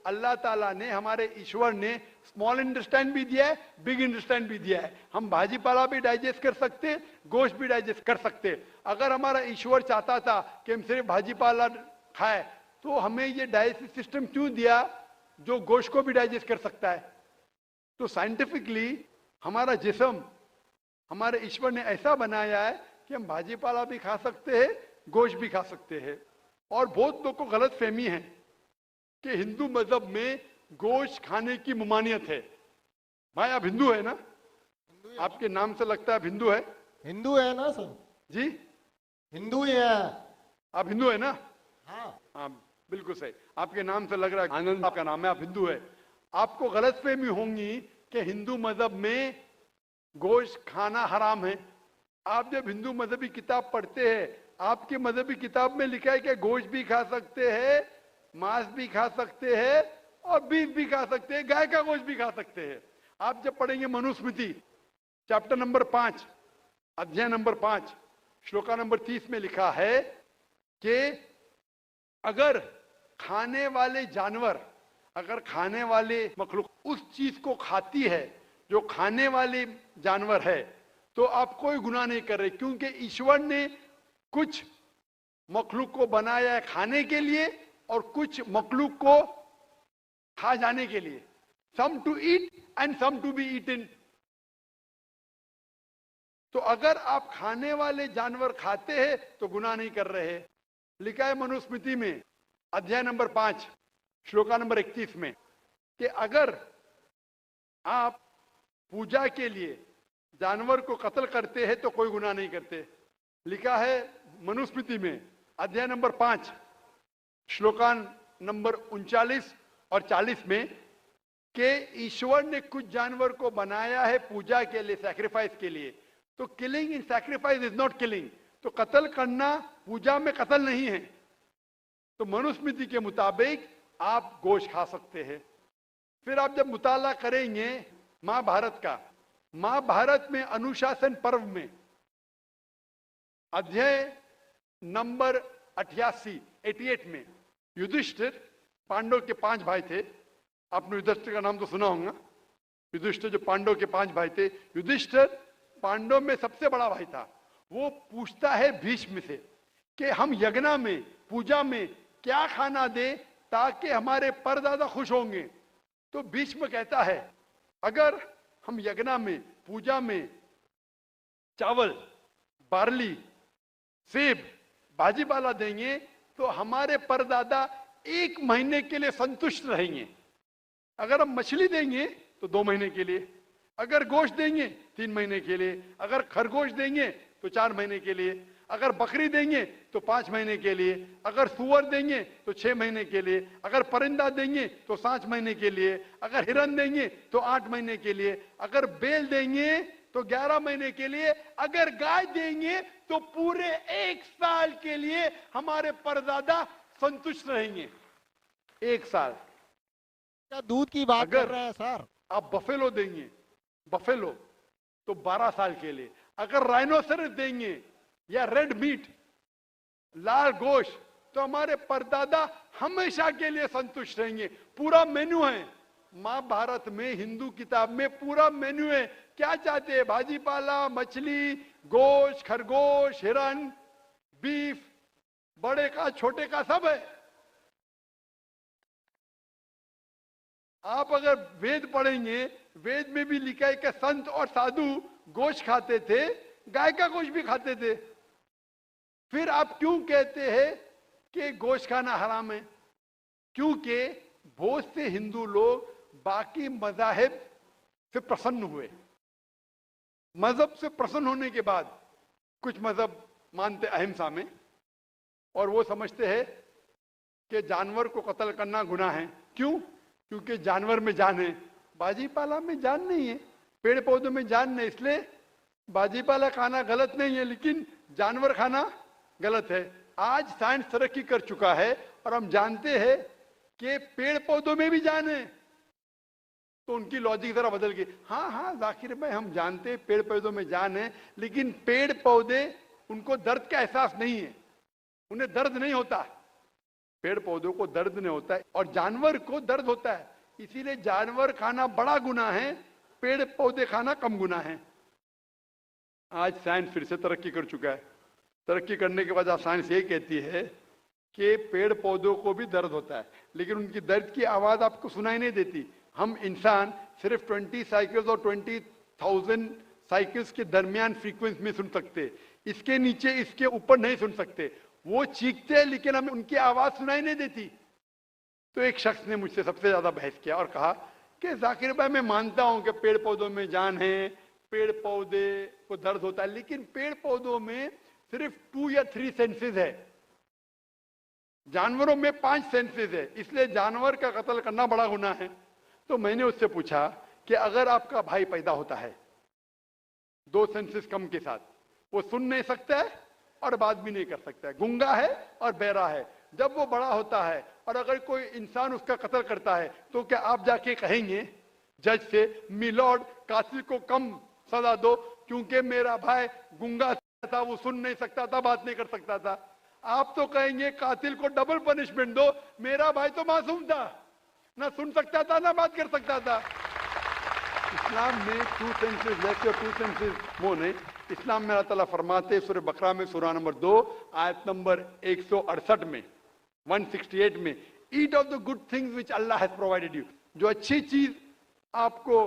अल्लाह ताला ने, हमारे ईश्वर ने स्मॉल इंटेस्टाइन भी दिया है, बिग इंटेस्टाइन भी दिया है। हम भाजी पाला भी डाइजेस्ट कर सकते, गोश्त भी डाइजेस्ट कर सकते। अगर हमारा ईश्वर चाहता था कि हम सिर्फ भाजी पाला खाए तो हमें ये डाइजेस्टिव सिस्टम क्यों दिया जो गोश्त को भी डाइजेस्ट कर सकता है? तो साइंटिफिकली हमारा जिस्म हमारे ईश्वर ने ऐसा बनाया है कि हम भाजी पाला भी खा सकते हैं, गोश्त भी खा सकते हैं। और बहुत लोगों को गलत फहमी है कि हिंदू मजहब में गोश्त खाने की ममानियत है। भाई आप हिंदू है ना? आपके नाम से लगता है आप हिंदू है। हिंदू है ना सर? जी हिंदू ही है। आप हिंदू है ना? हाँ बिल्कुल सही, आपके नाम से लग रहा है आनंद आपका नाम है, आप हिंदू है। आपको गलत फहमी होंगी कि हिंदू मजहब में गोश्त खाना हराम है। आप जब हिंदू मजहबी किताब पढ़ते हैं, आपके मजहबी किताब में लिखा है कि गोश्त भी खा सकते हैं, मांस भी खा सकते हैं और बीफ भी खा सकते हैं, गाय का गोश्त भी खा सकते हैं। आप जब पढ़ेंगे मनुस्मृति चैप्टर नंबर 5 अध्याय नंबर 5 श्लोका नंबर 30 में लिखा है कि अगर खाने वाले जानवर, अगर खाने वाले मखलूक उस चीज को खाती है जो खाने वाले जानवर है, तो आप कोई गुनाह नहीं कर रहे, क्योंकि ईश्वर ने कुछ मखलूक को बनाया है खाने के लिए और कुछ मखलूक को खा जाने के लिए। Some to eat and some to be eaten. तो अगर आप खाने वाले जानवर खाते हैं तो गुनाह नहीं कर रहे। लिखा है मनुस्मृति में अध्याय नंबर 5 श्लोका नंबर 31 में कि अगर आप पूजा के लिए जानवर को कत्ल करते हैं तो कोई गुनाह नहीं करते। लिखा है मनुस्मृति में अध्याय नंबर 5 श्लोकान नंबर 39 और 40 में कि ईश्वर ने कुछ जानवर को बनाया है पूजा के लिए, सैक्रिफाइस के लिए। तो killing in sacrifice is not killing, तो कत्ल करना पूजा में कत्ल नहीं है। तो मनुस्मृति के मुताबिक आप गोश्त खा सकते हैं। फिर आप जब मुताला करेंगे महाभारत का, महाभारत में अनुशासन पर्व में अध्याय नंबर 88 में युधिष्ठिर, पांडव के 5 भाई थे, आपने युधिष्ठिर का नाम तो सुना होगा। युधिष्ठिर जो पांडव के 5 भाई थे, युधिष्ठिर पांडव में सबसे बड़ा भाई था। वो पूछता है भीष्म से कि हम यज्ञ में पूजा में क्या खाना दे ताकि हमारे परदादा खुश होंगे। तो भीष्म कहता है अगर हम यज्ञ में पूजा में चावल, बार्ली, सेब, भाजी पाला देंगे तो हमारे परदादा 1 महीने के लिए संतुष्ट रहेंगे। अगर हम मछली देंगे तो 2 महीने के लिए, अगर गोश्त देंगे 3 महीने के लिए, अगर खरगोश देंगे तो 4 महीने के लिए, अगर बकरी देंगे तो 5 महीने के लिए, अगर सुअर देंगे तो 6 महीने के लिए, अगर परिंदा देंगे तो 7 महीने के लिए, अगर हिरन देंगे तो 8 महीने के लिए, अगर बैल देंगे तो 11 महीने के लिए, अगर गाय देंगे तो पूरे 1 साल के लिए हमारे परदादा संतुष्ट रहेंगे। 1 साल। क्या दूध की बात कर रहे हैं सर? आप बफेलो देंगे, बफेलो तो 12 साल के लिए, अगर राइनोसरस देंगे या रेड मीट, लाल गोश्त, तो हमारे परदादा हमेशा के लिए संतुष्ट रहेंगे। पूरा मेन्यू है महाभारत में, हिंदू किताब में पूरा मेन्यू है। क्या चाहते हैं? भाजी पाला, मछली, गोश्त, खरगोश, हिरन, बीफ, बड़े का छोटे का सब है। आप अगर वेद पढ़ेंगे, वेद में भी लिखा है कि संत और साधु गोश्त खाते थे, गाय का गोश्त भी खाते थे। फिर आप क्यों कहते हैं कि गोश्त खाना हराम है? क्योंकि बहुत से हिंदू लोग बाकी मज़ाहिब से प्रसन्न हुए। मजहब से प्रसन्न होने के बाद कुछ मजहब मानते अहिंसा में, और वो समझते हैं कि जानवर को कत्ल करना गुनाह है। क्यों? क्योंकि जानवर में जान है, बाजी पाला में जान नहीं है, पेड़ पौधों में जान नहीं, इसलिए बाजी पाला खाना गलत नहीं है, लेकिन जानवर खाना गलत है। आज साइंस तरक्की कर चुका है और हम जानते हैं कि पेड़ पौधों में भी जान है, तो उनकी लॉजिक जरा बदल गई। हाँ हाँ जाकिर भाई, हम जानते हैं पेड़ पौधों में जान है, लेकिन पेड़ पौधे उनको दर्द का एहसास नहीं है, उन्हें दर्द नहीं होता। पेड़ पौधों को दर्द नहीं होता है और जानवर को दर्द होता है, इसीलिए जानवर खाना बड़ा गुनाह है, पेड़ पौधे खाना कम गुनाह है। आज साइंस फिर से तरक्की कर चुका है। तरक्की करने के बाद साइंस ये कहती है कि पेड़ पौधों को भी दर्द होता है, लेकिन उनकी दर्द की आवाज आपको सुनाई नहीं देती। हम इंसान सिर्फ 20 साइकिल्स और 20,000 साइकिल्स के दरमियान फ्रीक्वेंसी में सुन सकते, इसके नीचे इसके ऊपर नहीं सुन सकते। वो चीखते हैं लेकिन हमें उनकी आवाज सुनाई नहीं देती। तो एक शख्स ने मुझसे सबसे ज्यादा बहस किया और कहा कि जाकिर भाई, मैं मानता हूं कि पेड़ पौधों में जान है, पेड़ पौधे को दर्द होता है, लेकिन पेड़ पौधों में सिर्फ 2 या 3 सेंसेस है, जानवरों में 5 सेंसेस है, इसलिए जानवर का कत्ल करना बड़ा गुनाह है। तो मैंने उससे पूछा कि अगर आपका भाई पैदा होता है 2 सेंसेस कम के साथ, वो सुन नहीं सकता है और बात भी नहीं कर सकता है, गूंगा है और बहरा है, जब वो बड़ा होता है और अगर कोई इंसान उसका कत्ल करता है तो क्या आप जाके कहेंगे जज से, मिलॉर्ड कातिल को कम सजा दो क्योंकि मेरा भाई गूंगा था, वो सुन नहीं सकता था, बात नहीं कर सकता था? आप तो कहेंगे कातिल को डबल पनिशमेंट दो, मेरा भाई तो मासूम था, ना सुन सकता था ना बात कर सकता था। इस्लाम में 2 सेंसेस लेस और 2 सेंसेस मोर नहीं। इस्लाम में अल्लाह ताला फरमाते सूरह बकरा में सूरह नंबर 2 आयत नंबर 168 में 168 में, eat of the good things which Allah has provided you, जो अच्छी चीज आपको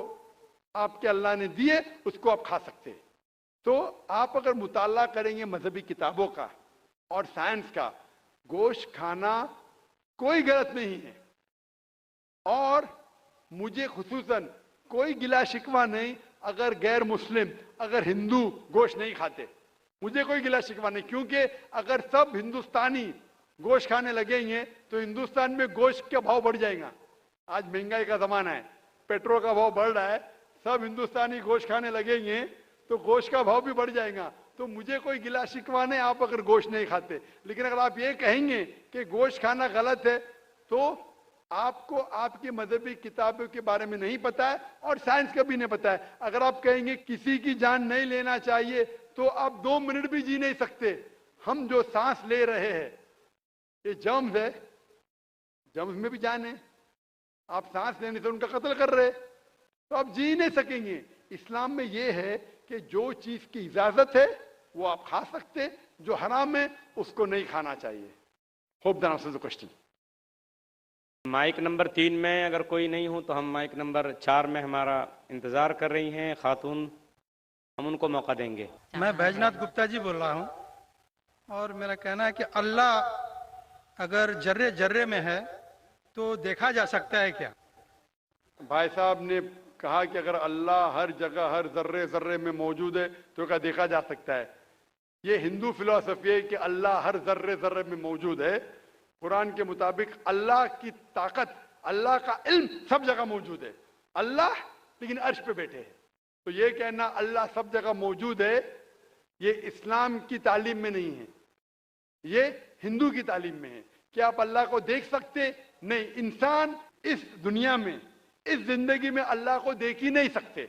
आपके अल्लाह ने दिए उसको आप खा सकते हैं। تو آپ اگر مطالعہ کریں گے مذہبی کتابوں کا اور سائنس کا، گوشت کھانا کوئی غلط نہیں ہے، اور مجھے خصوصاً کوئی گلا شکوہ نہیں اگر غیر مسلم، اگر ہندو گوشت نہیں کھاتے، مجھے کوئی گلا شکوہ نہیں، کیونکہ اگر سب ہندوستانی گوشت کھانے لگیں گے تو ہندوستان میں گوشت کا بھاؤ بڑھ جائے گا۔ آج مہنگائی کا زمانہ ہے، پیٹرول کا بھاؤ بڑھ رہا ہے، سب ہندوستانی گوشت کھانے لگیں گے تو گوشت کا بھاؤ بھی بڑھ جائے گا۔ تو مجھے کوئی گلا شکوہ نہیں آپ اگر گوشت نہیں کھاتے، لیکن اگر آپ یہ کہیں گے کہ گوشت کھانا غلط ہے تو آپ کو آپ کی مذہبی کتابوں کے بارے میں نہیں پتا ہے اور سائنس کا بھی نہیں پتا ہے۔ اگر آپ کہیں گے کسی کی جان نہیں لینا چاہیے تو آپ 2 منٹ بھی جی نہیں سکتے۔ ہم جو سانس لے رہے ہیں یہ جرمز ہے، جرمز میں بھی جان ہے، آپ سانس لینے سے ان کا قتل کر رہے تو آپ جی نہیں سکیں گے۔ اسلام میں یہ ہے کہ جو چیز کی اجازت ہے وہ آپ کھا سکتے، جو حرام ہے اس کو نہیں کھانا چاہیے۔ Hope that answers the question. Mic number 3 میں اگر کوئی نہیں ہو تو ہم مائک نمبر 4 میں ہمارا انتظار کر رہی ہیں خاتون، ہم ان کو موقع دیں گے۔ میں بیجناتھ گپتا جی بول رہا ہوں، اور میرا کہنا ہے کہ اللہ اگر جرے جرے میں ہے تو دیکھا جا سکتا ہے کیا؟ بھائی صاحب نے کہا کہ اگر اللہ ہر جگہ ہر ذرے ذرے میں موجود ہے تو کیا دیکھا جا سکتا ہے؟ یہ ہندو فلسفی ہے کہ اللہ ہر ذرے ذرے میں موجود ہے۔ قرآن کے مطابق اللہ کی طاقت، اللہ کا علم سب جگہ موجود ہے، اللہ لیکن عرش پہ بیٹھے ہیں۔ تو یہ کہنا اللہ سب جگہ موجود ہے یہ اسلام کی تعلیم میں نہیں ہے، یہ ہندو کی تعلیم میں ہے۔ کیا آپ اللہ کو دیکھ سکتے؟ نہیں، انسان اس دنیا میں اس زندگی میں اللہ کو دیکھ ہی نہیں سکتے۔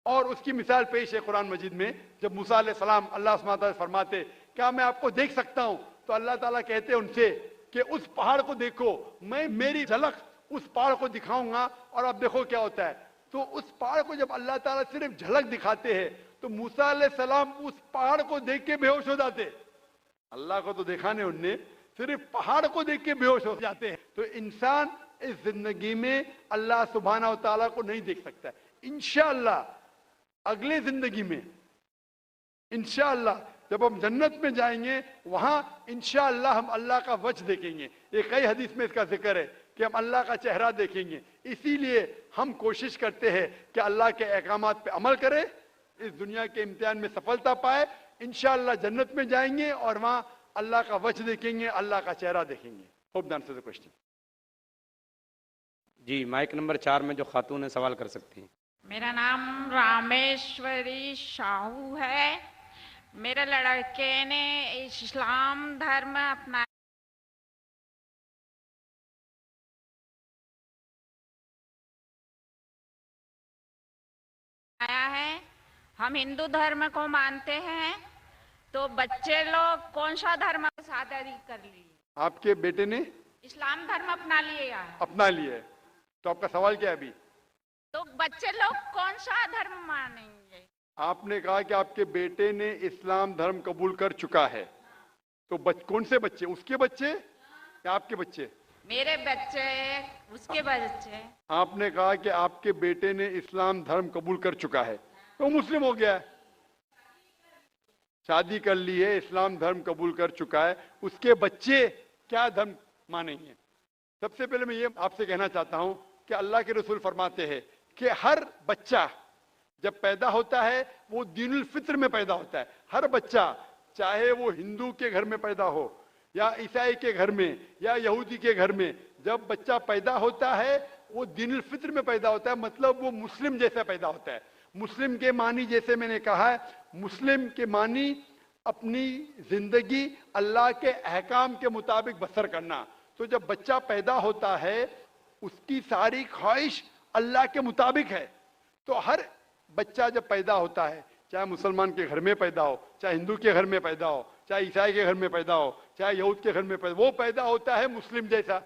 اور اس کی مثال پیش ہے قرآن مجید میں، جب موسیٰ علیہ السلام اللہ سبحانہ وتعالیٰ فرماتے کیا میں آپ کو دیکھ سکتا ہوں، تو اللہ تعالیٰ کہتے ان سے کہ اس پہاڑ کو دیکھو، میں میری جھلک اس پہاڑ کو دکھاؤں گا اور اب دیکھو کیا ہوتا ہے۔ تو اس پہاڑ کو جب اللہ تعالیٰ صرف جھلک دکھاتے ہیں تو موسیٰ علیہ السلام اس پہاڑ کو دیکھ کے بے ہوش ہو جاتے۔ اللہ کو تو دیکھا نہیں، انہوں نے صرف پہاڑ کو دیکھ کے بے ہوش ہو جاتے ہیں۔ تو انسان اس زندگی میں اللہ سبحانہ و تعالیٰ کو نہیں دیکھ سکتا ہے۔ انشاءاللہ اگلے زندگی میں انشاءاللہ جب ہم جنت میں جائیں گے وہاں انشاءاللہ ہم اللہ کا وجہ دیکھیں گے۔ یہ کئی حدیث میں اس کا ذکر ہے کہ ہم اللہ کا چہرہ دیکھیں گے۔ اسی لیے ہم کوشش کرتے ہیں کہ اللہ کے احکامات پہ عمل کرے، اس دنیا کے امتحان میں سفلتا پائے، انشاءاللہ جنت میں جائیں گے اور وہاں اللہ کا وجہ دیکھیں گے، اللہ کا چہرہ دیکھیں گے۔ Hope that answers the question. جی مائک نمبر 4 میں جو خاتون ہے سوال کر سکتی ہیں۔ میرا نام رامیشوری شاہو ہے۔ میرے لڑکے نے اسلام دھرم اپنا ہے، ہم ہندو دھرم کو مانتے ہیں، تو بچے لوگ کون سا دھرم شادی کر لیے؟ آپ کے بیٹے نے اسلام دھرم اپنا لیے ہے، اپنا لیا ہے، تو آپ کا سوال کیا ہے ابھی؟ تو بچے لوگ کون سا دھرم مانیں گے؟ آپ نے کہا کہ آپ کے بیٹے نے اسلام دھرم قبول کر چکا ہے، تو کون سے بچے؟ اس کے بچے یا آپ کے بچے؟ میرے بچے، اس کے بچے۔ آپ نے کہا کہ آپ کے بیٹے نے اسلام دھرم قبول کر چکا ہے، تو مسلم ہو گیا ہے، شادی کر لی ہے، اسلام دھرم قبول کر چکا ہے، اس کے بچے کیا دھرم مانیں گے؟ سب سے پہلے میں یہ آپ سے کہنا چاہتا ہوں کہ اللہ کے رسول فرماتے ہیں کہ ہر بچہ جب پیدا ہوتا ہے وہ دین الفطر میں پیدا ہوتا ہے۔ ہر بچہ چاہے وہ ہندو کے گھر میں پیدا ہو یا عیسائی کے گھر میں یا یہودی کے گھر میں، جب بچہ پیدا ہوتا ہے وہ دین الفطر میں پیدا ہوتا ہے، مطلب وہ مسلم جیسا پیدا ہوتا ہے۔ مسلم کے معنی جیسے میں نے کہا ہے، مسلم کے معنی اپنی زندگی اللہ کے احکام کے مطابق بسر کرنا۔ تو جب بچہ پیدا ہوتا ہے اس کی ساری خواہش اللہ کے مطابق ہے۔ تو ہر بچہ جب پیدا ہوتا ہے، چاہے مسلمان کے گھر میں پیدا ہو، چاہے ہندو کے گھر میں پیدا ہو، چاہے عیسائی کے گھر میں پیدا ہو، چاہے یہود کے گھر میں پیدا ہو، وہ پیدا ہوتا ہے مسلم جیسا،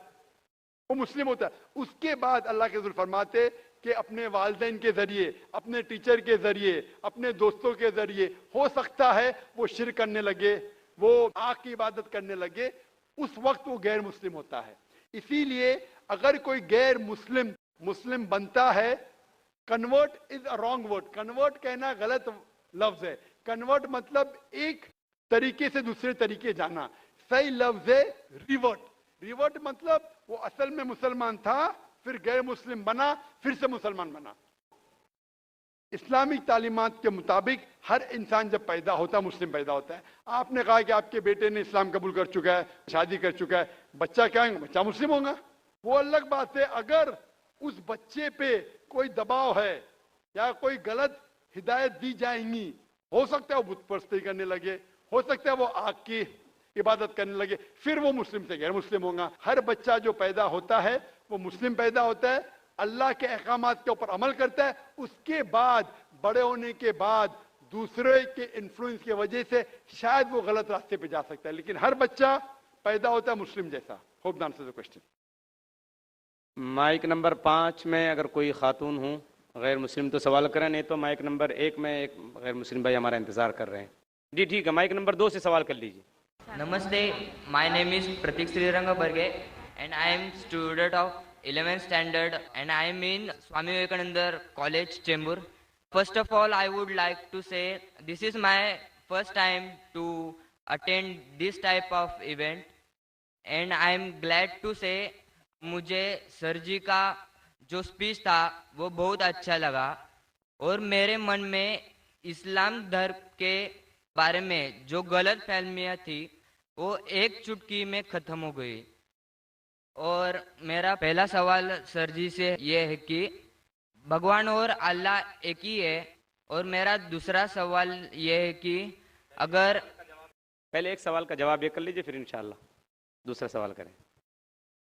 وہ مسلم ہوتا ہے۔ اس کے بعد اللہ کے رسول فرماتے کہ اپنے والدین کے ذریعے، اپنے ٹیچر کے ذریعے، اپنے دوستوں کے ذریعے ہو سکتا ہے وہ شرک کرنے لگے، وہ آگ کی عبادت کرنے لگے، اس وقت وہ غیر مسلم ہوتا ہے۔ اسی لیے اگر کوئی غیر مسلم بنتا ہے، convert is a wrong word, convert کہنا غلط لفظ ہے، कन्वर्ट मतलब एक तरीके से दूसरे तरीके जाना। सही लफ्ज है रिवर्ट। रिवर्ट मतलब वो असल में मुसलमान था, फिर गैर मुस्लिम बना, फिर से मुसलमान बना। इस्लामिक तालीमात के मुताबिक हर इंसान जब पैदा होता है मुस्लिम पैदा होता है। आपने कहा कि आपके बेटे ने इस्लाम कबूल कर चुका है, शादी कर चुका है, बच्चा क्या है? बच्चा मुस्लिम होगा। वो अलग बात है अगर उस बच्चे पे कोई दबाव है या कोई गलत हिदायत दी जाएंगी, हो सकता है वो बुत परस्ती करने लगे, हो सकता है वो आग की इबादत करने लगे, फिर वो मुस्लिम से गैर मुस्लिम होगा। हर बच्चा जो पैदा होता है वो मुस्लिम पैदा होता है, अल्लाह के अहकामात के ऊपर अमल करता है, उसके बाद बड़े होने के बाद दूसरे के इन्फ्लुएंस की वजह से शायद वो गलत रास्ते पे जा सकता है, लेकिन हर बच्चा पैदा होता है मुस्लिम जैसा। Hope the answer the question. Mic number 5 में अगर कोई खातून हूँ गैर मुस्लिम तो सवाल करें, नहीं तो माइक नंबर 1 में एक गैर मुस्लिम भाई हमारा इंतजार कर रहे हैं। जी ठीक है, माइक नंबर 2 से सवाल कर लीजिए। Namaste, my name is Pratik Sriranga Barge and I am student of 11th standard and I am in Swami Vivekananda College, Chembur. First of all, I would like to say this is my first time to attend this type of event and I am glad to say मुझे sir जी का जो speech था वो बहुत अच्छा लगा और मेरे मन में इस्लाम धर्म के बारे में जो गलत फहमियाँ थी वो एक चुटकी में ख़त्म हो गई। और मेरा पहला सवाल सर जी से ये है कि भगवान और अल्लाह एक ही है, और मेरा दूसरा सवाल ये है कि अगर पहले एक सवाल का जवाब ये कर लीजिए फिर इंशाल्लाह दूसरा सवाल करें।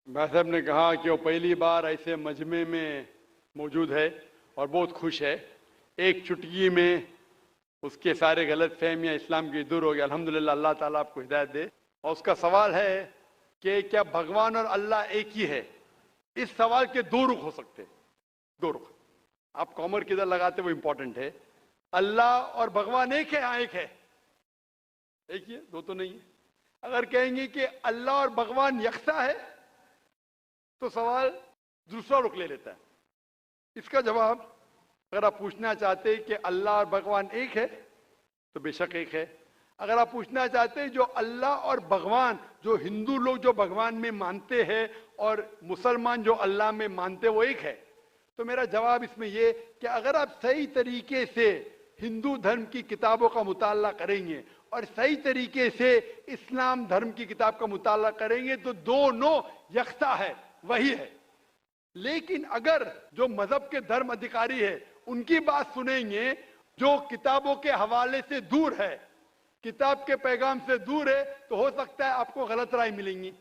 भाई साहब ने कहा कि वो पहली बार ऐसे मजमे में मौजूद है और बहुत खुश है, एक चुटकी में उसके सारे गलत फहमियाँ इस्लाम की दूर हो गई। अल्हम्दुलिल्लाह, अल्लाह ताला आपको हिदायत दे। और उसका सवाल है कि क्या भगवान और अल्लाह एक ही है? इस सवाल के दो रुख हो सकते हैं, दो रुख। आप कॉमर किधर लगाते वो इंपॉर्टेंट है। अल्लाह और भगवान एक है? हाँ एक है, एक ही है, दो तो नहीं है। अगर कहेंगे कि अल्लाह और भगवान यकसा है तो सवाल दूसरा रुख ले लेता है। इसका जवाब अगर आप पूछना चाहते हैं कि अल्लाह और भगवान एक है तो बेशक एक है। अगर आप पूछना चाहते हैं जो अल्लाह और भगवान, जो हिंदू लोग जो भगवान में मानते हैं और मुसलमान जो अल्लाह में मानते वो एक है, तो मेरा जवाब इसमें ये कि अगर आप सही तरीके से हिंदू धर्म की किताबों का मुताला करेंगे और सही तरीके से इस्लाम धर्म की किताब का मुताला करेंगे तो दोनों यकसा है, वही है। लेकिन अगर जो मजहब के धर्म अधिकारी है उनकी बात सुनेंगे जो किताबों के हवाले से दूर है, किताब के पैगाम से दूर है, तो हो सकता है आपको गलत राय मिलेंगी।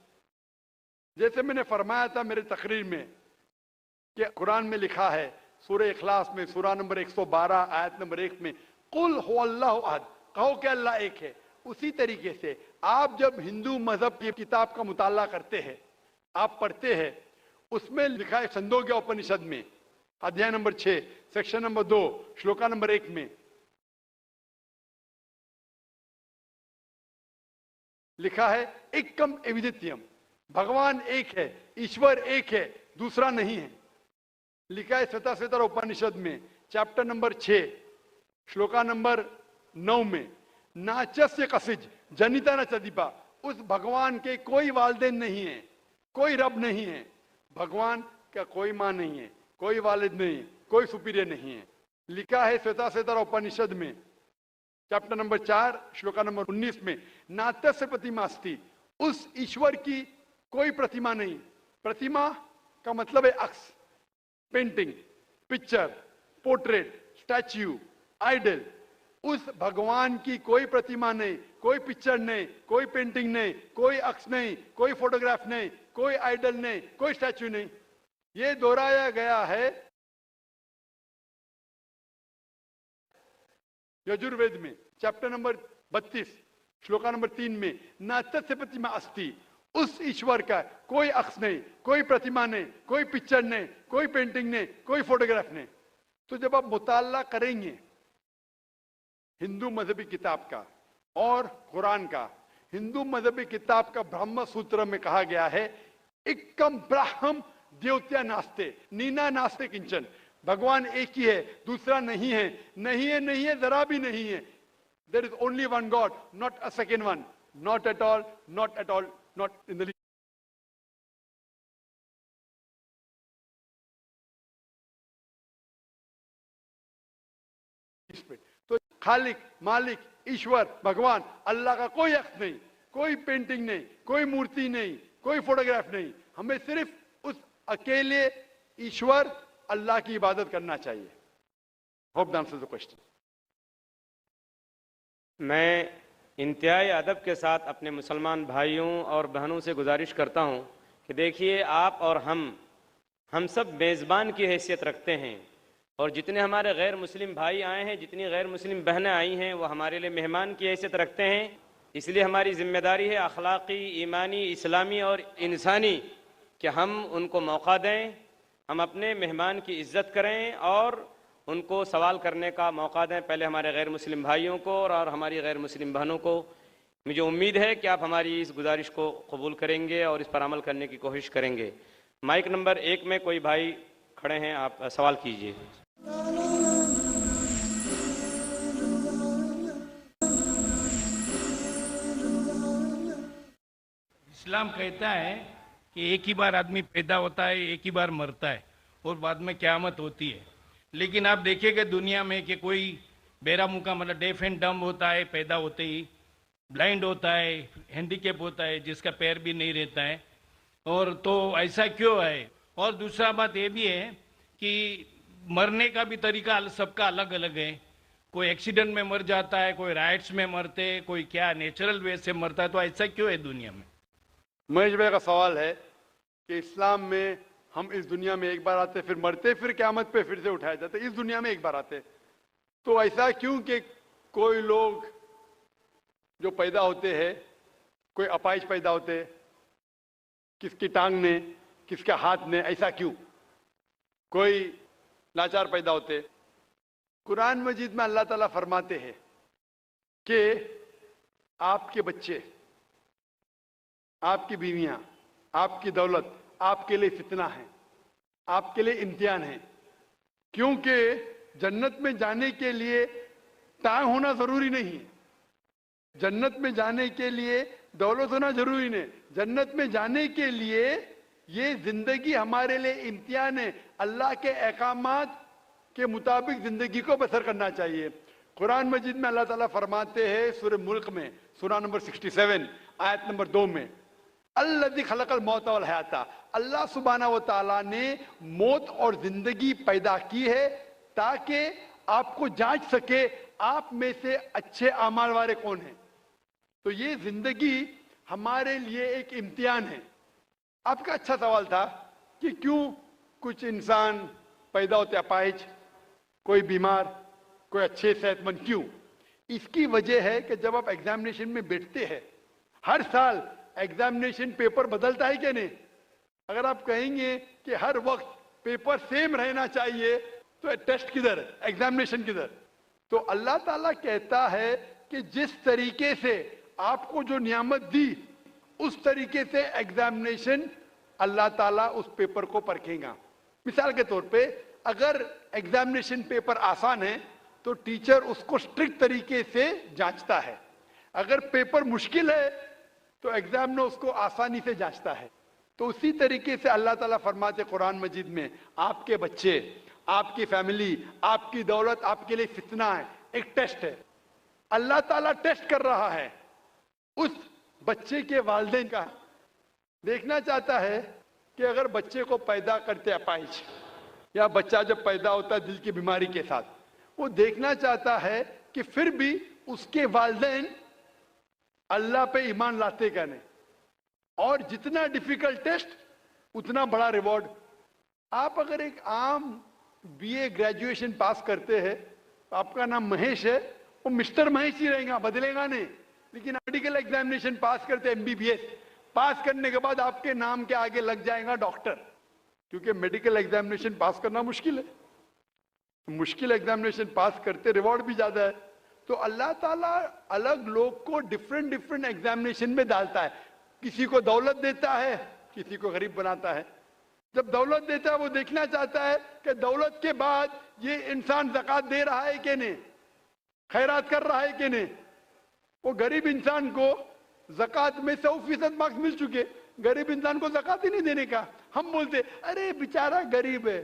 जैसे मैंने फरमाया था मेरे तकरीर में कि कुरान में लिखा है सूरह इखलास में सूरह नंबर 112 आयत नंबर 1 में कुल हुवल्लाहु अहद, कहो कि अल्लाह एक है। उसी तरीके से आप जब हिंदू मजहब की किताब का मुताला करते हैं, आप पढ़ते हैं, उसमें लिखा है छंदोग्य उपनिषद में अध्याय number 6 section number 2 shloka number 1 में लिखा है एकम एविदित्यम, भगवान एक है, ईश्वर एक है, दूसरा नहीं है। लिखा है श्वेता उपनिषद में चैप्टर नंबर 6 श्लोका नंबर 9 में नाचस्य कसिज जनिता न चदीपा, उस भगवान के कोई वालिदैन नहीं है, कोई रब नहीं है। भगवान का कोई माँ नहीं है, कोई वालिद नहीं है, कोई सुपीरियर नहीं है। लिखा है श्वेता उपनिषद में चैप्टर नंबर 4 श्लोका नंबर 19 में नात्यस्य प्रतिमा अस्ति, उस ईश्वर की कोई प्रतिमा नहीं। प्रतिमा का मतलब है अक्स, painting, picture, portrait, statue, idol. उस भगवान की कोई प्रतिमा नहीं, कोई पिक्चर नहीं, कोई पेंटिंग नहीं, कोई अक्स नहीं, कोई फोटोग्राफ नहीं, कोई आइडल नहीं, कोई स्टैच्यू नहीं। ये दोहराया गया है यजुर्वेद में चैप्टर नंबर 32 श्लोका नंबर 3 में नात्यस्य प्रतिमा अस्ति, उस ईश्वर का कोई अक्स नहीं, कोई प्रतिमा नहीं, कोई पिक्चर नहीं, कोई पेंटिंग नहीं, कोई फोटोग्राफ नहीं। तो जब आप मुताला करेंगे हिंदू मजहबी किताब का और कुरान का, हिंदू मजहबी किताब का ब्रह्म सूत्र में कहा गया है एकम ब्रह्म द्योत्या नास्ते नीना नास्ते किंचन, भगवान एक ही है, दूसरा नहीं है, नहीं है, नहीं है, जरा भी नहीं है। There is only one God, not a second one. Not at all, not at all, not in the least. तो खालिक, मालिक, ईश्वर, भगवान, अल्लाह का कोई अक्स नहीं, कोई पेंटिंग नहीं, कोई मूर्ति नहीं, कोई फोटोग्राफ नहीं. हमें सिर्फ उस अकेले ईश्वर अल्लाह की इबादत करना चाहिए. Hope that answers the question. मैं इंतहाई अदब के साथ अपने मुसलमान भाइयों और बहनों से गुजारिश करता हूं कि देखिए, आप और हम सब मेज़बान की हैसियत रखते हैं, और जितने हमारे गैर मुस्लिम भाई आए हैं, जितनी गैर मुस्लिम बहनें आई हैं, वो हमारे लिए मेहमान की हैसियत रखते हैं. इसलिए हमारी ज़िम्मेदारी है अखलाक़ी, ईमानी, इस्लामी और इंसानी कि हम उनको मौका दें, हम अपने मेहमान की इज़्ज़त करें और उनको सवाल करने का मौका दें, पहले हमारे गैर मुस्लिम भाइयों को और हमारी गैर मुस्लिम बहनों को. मुझे उम्मीद है कि आप हमारी इस गुजारिश को कबूल करेंगे और इस पर अमल करने की कोशिश करेंगे. माइक नंबर 1 में कोई भाई खड़े हैं, आप सवाल कीजिए. इस्लाम कहता है कि एक ही बार आदमी पैदा होता है, एक ही बार मरता है और बाद में क़यामत होती है. लेकिन आप देखिएगा दुनिया में कि कोई बेरा मुका मतलब डेफ एंड डम्ब होता है पैदा होते ही, ब्लाइंड होता है, हैंडीकैप होता है, जिसका पैर भी नहीं रहता है. और तो ऐसा क्यों है? और दूसरा बात ये भी है कि मरने का भी तरीका सबका अलग अलग है. कोई एक्सीडेंट में मर जाता है, कोई राइट्स में मरते, कोई क्या नेचुरल वे से मरता है. तो ऐसा क्यों है दुनिया में? महेश भाई का सवाल है कि इस्लाम में हम इस दुनिया में एक बार आते, फिर मरते, फिर क़यामत पे फिर से उठाए जाते. इस दुनिया में एक बार आते, तो ऐसा क्यों कि कोई लोग जो पैदा होते हैं, कोई अपाहिज पैदा होते हैं, किसकी टांग ने, किसका हाथ ने, ऐसा क्यों? कोई लाचार पैदा होते. कुरान मजीद में अल्लाह ताला फरमाते हैं कि आपके बच्चे, आपकी बीवियां, आपकी दौलत आपके लिए फितना है, आपके लिए इम्तिहान है. क्योंकि जन्नत में जाने के लिए टांग होना जरूरी नहीं है, जन्नत में जाने के लिए दौलत होना जरूरी नहीं. जन्नत में जाने के लिए ये जिंदगी हमारे लिए इम्तिहान है. अल्लाह के अहकामात के मुताबिक जिंदगी को बसर करना चाहिए. कुरान मजीद में अल्लाह ताला फरमाते हैं सूरह मुल्क में, सूरह नंबर 67 आयत नंबर 2 में, अल्लज़ी खलक़ल मौत वल हयाता, अल्लाह सुब्हाना व तआला ने मौत और जिंदगी पैदा की है ताकि आपको जांच सके आप में से अच्छे अमाल वाले कौन हैं. तो ये जिंदगी हमारे लिए एक इम्तिहान है. आपका अच्छा सवाल था कि क्यों कुछ इंसान पैदा होते अपाहिज, कोई बीमार, कोई अच्छे सेहतमंद, क्यों? इसकी वजह है कि जब आप एग्जामिनेशन में बैठते हैं, हर साल एग्जामिनेशन पेपर बदलता है क्या नहीं? अगर आप कहेंगे कि हर वक्त पेपर सेम रहना चाहिए तो टेस्ट किधर, एग्जामिनेशन किधर? तो अल्लाह ताला कहता है कि जिस तरीके से आपको जो नियामत दी उस तरीके से एग्जामिनेशन अल्लाह ताला उस पेपर को परखेगा. मिसाल के तौर पे अगर एग्जामिनेशन पेपर आसान है तो टीचर उसको स्ट्रिक्ट तरीके से जांचता है. अगर पेपर मुश्किल है तो एग्जामिनर उसको आसानी से जांचता है. तो उसी तरीके से अल्लाह ताला फरमाते कुरान मजीद में, आपके बच्चे, आपकी फैमिली, आपकी दौलत आपके लिए फितना है, एक टेस्ट है. अल्लाह ताला टेस्ट कर रहा है उस बच्चे के वालिदैन का. देखना चाहता है कि अगर बच्चे को पैदा करते अपाहिज, या बच्चा जब पैदा होता है दिल की बीमारी के साथ, वो देखना चाहता है कि फिर भी उसके वालिदैन अल्लाह पे ईमान लाते क्या नहीं. और जितना डिफिकल्ट टेस्ट उतना बड़ा रिवॉर्ड. आप अगर एक आम बीए ग्रेजुएशन पास करते हैं तो आपका नाम महेश है, वो मिस्टर महेश ही रहेगा, बदलेगा नहीं. लेकिन मेडिकल एग्जामिनेशन पास करते एमबीबीएस, पास करने के बाद आपके नाम के आगे लग जाएगा डॉक्टर, क्योंकि मेडिकल एग्जामिनेशन पास करना मुश्किल है. मुश्किल एग्जामिनेशन पास करते रिवॉर्ड भी ज्यादा है. तो अल्लाह ताला अलग लोग को डिफरेंट डिफरेंट एग्जामिनेशन में डालता है. किसी को दौलत देता है, किसी को गरीब बनाता है. जब दौलत देता है वो देखना चाहता है कि दौलत के बाद ये इंसान ज़कात दे रहा है कि नहीं, खैरात कर रहा है कि नहीं. वो गरीब इंसान को ज़कात में 100% मार्क्स मिल चुके, गरीब इंसान को ज़कात ही नहीं देने का। हम बोलते अरे बेचारा गरीब है,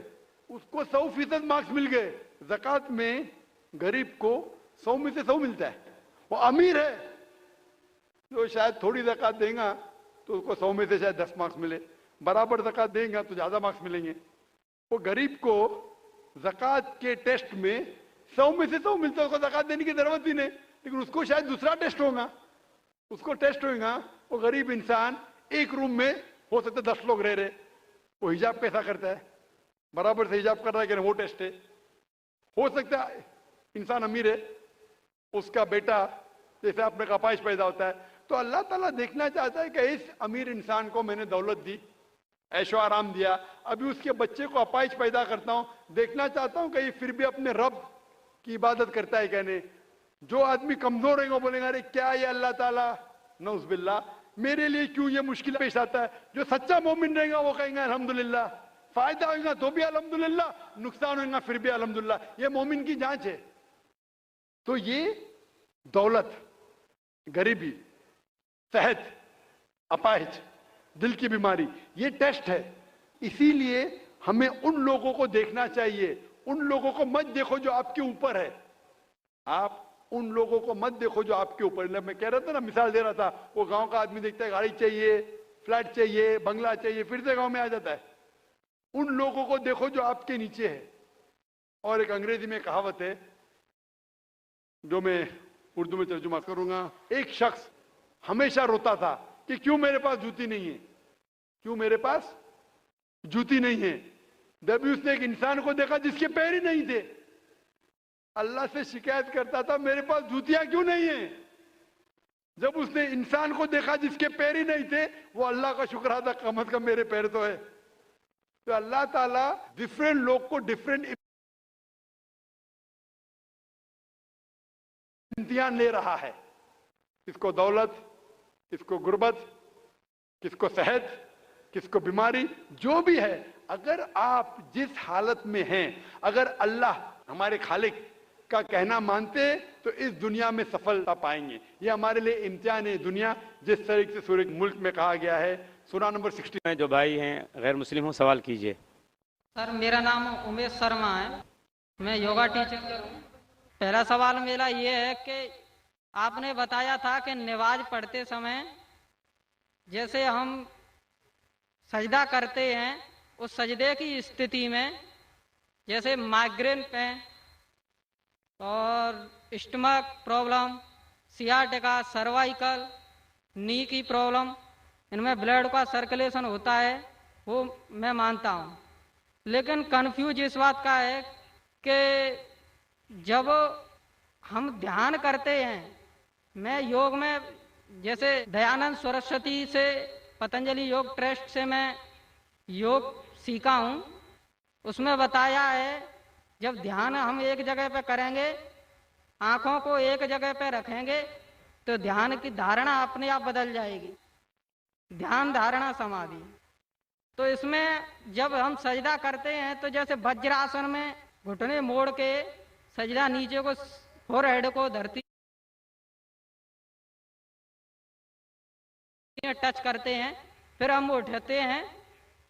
उसको 100% मार्क्स मिल गए। ज़कात में गरीब को 100 में से 100 मिलता है। वो अमीर है जो शायद थोड़ी ज़कात देगा तो उसको 100 में से शायद 10 मार्क्स मिले, बराबर ज़कात देगा तो ज़्यादा मार्क्स मिलेंगे। वो गरीब को ज़कात के टेस्ट में 100 में से 100 मिलता है, उसको ज़कात देने की जरूरत ही नहीं, लेकिन उसको शायद दूसरा टेस्ट होगा, उसको टेस्ट होगा। वो गरीब इंसान एक रूम में हो सकता है 10 लोग रह रहे, वो हिजाब कैसा करता है, बराबर से हिजाब कर रहा है कि नहीं, वो टेस्ट है। हो सकता है इंसान अमीर है, उसका बेटा जैसे अपने का अपाइश पैदा होता है, तो अल्लाह ताला देखना चाहता है कि इस अमीर इंसान को मैंने दौलत दी, ऐशो आराम दिया, अभी उसके बच्चे को अपाइश पैदा करता हूं, देखना चाहता हूं कि ये फिर भी अपने रब की इबादत करता है क्या नहीं। जो आदमी कमजोर है वो बोलेगा अरे क्या ये अल्लाह ताला नौज़ुबिल्लाह मेरे लिए क्यों ये मुश्किल पेश आता है। जो सच्चा मोमिन रहेगा वो कहेंगे अल्हम्दुलिल्लाह, फायदा होगा तो भी अल्हम्दुलिल्लाह, नुकसान होगा फिर भी अल्हम्दुलिल्लाह। ये मोमिन की जांच है। तो ये दौलत, गरीबी, सेहत, अपाहिज, दिल की बीमारी, ये टेस्ट है। इसीलिए हमें उन लोगों को देखना चाहिए, उन लोगों को मत देखो जो आपके ऊपर है। आप उन लोगों को मत देखो जो आपके ऊपर है। मैं कह रहा था ना, मिसाल दे रहा था, वो गांव का आदमी देखता है गाड़ी चाहिए, फ्लैट चाहिए, बंगला चाहिए, फिर से गांव में आ जाता है। उन लोगों को देखो जो आपके नीचे है। और एक अंग्रेजी में कहावत है जो मैं उर्दू में तर्जुमा करूंगा। एक शख्स हमेशा रोता था कि क्यों मेरे पास जूती नहीं है, क्यों मेरे पास जूती नहीं है। जब भी उसने एक इंसान को देखा जिसके पैर ही नहीं थे, अल्लाह से शिकायत करता था मेरे पास जूतियां क्यों नहीं है। जब उसने इंसान को देखा जिसके पैर ही नहीं थे, वो अल्लाह का शुक्र अदा कम से कम मेरे पैर तो है। तो अल्लाह ताला डिफरेंट लोग को डिफरेंट इम्तिहान ले रहा है। किसको दौलत, किसको गुर्बत, किसको सेहत, किसको बीमारी, जो भी है। अगर आप जिस हालत में हैं, अगर अल्लाह हमारे खालिक का कहना मानते तो इस दुनिया में सफलता पाएंगे। ये हमारे लिए इम्तिहान है दुनिया, जिस तरीके से सूरह मुल्क में कहा गया है, सूरा नंबर 60 में। जो भाई हैं गैर मुस्लिम हो, सवाल कीजिए। सर मेरा नाम उमेश शर्मा है, मैं योगा टीचर हूँ। पहला सवाल मेरा ये है कि आपने बताया था कि नमाज पढ़ते समय जैसे हम सजदा करते हैं, उस सजदे की स्थिति में जैसे माइग्रेन पेन और स्टमक प्रॉब्लम, सियाटिका, सर्वाइकल, नी की प्रॉब्लम, इनमें ब्लड का सर्कुलेशन होता है, वो मैं मानता हूँ। लेकिन कन्फ्यूज इस बात का है कि जब हम ध्यान करते हैं, मैं योग में जैसे दयानंद सरस्वती से, पतंजलि योग ट्रस्ट से मैं योग सीखा हूँ, उसमें बताया है जब ध्यान हम एक जगह पे करेंगे, आंखों को एक जगह पे रखेंगे, तो ध्यान की धारणा अपने आप बदल जाएगी। ध्यान धारणा समाधि। तो इसमें जब हम सजदा करते हैं तो जैसे वज्रासन में घुटने मोड़ के सजदा नीचे को, फोरहेड को धरती टच करते हैं, फिर हम उठते हैं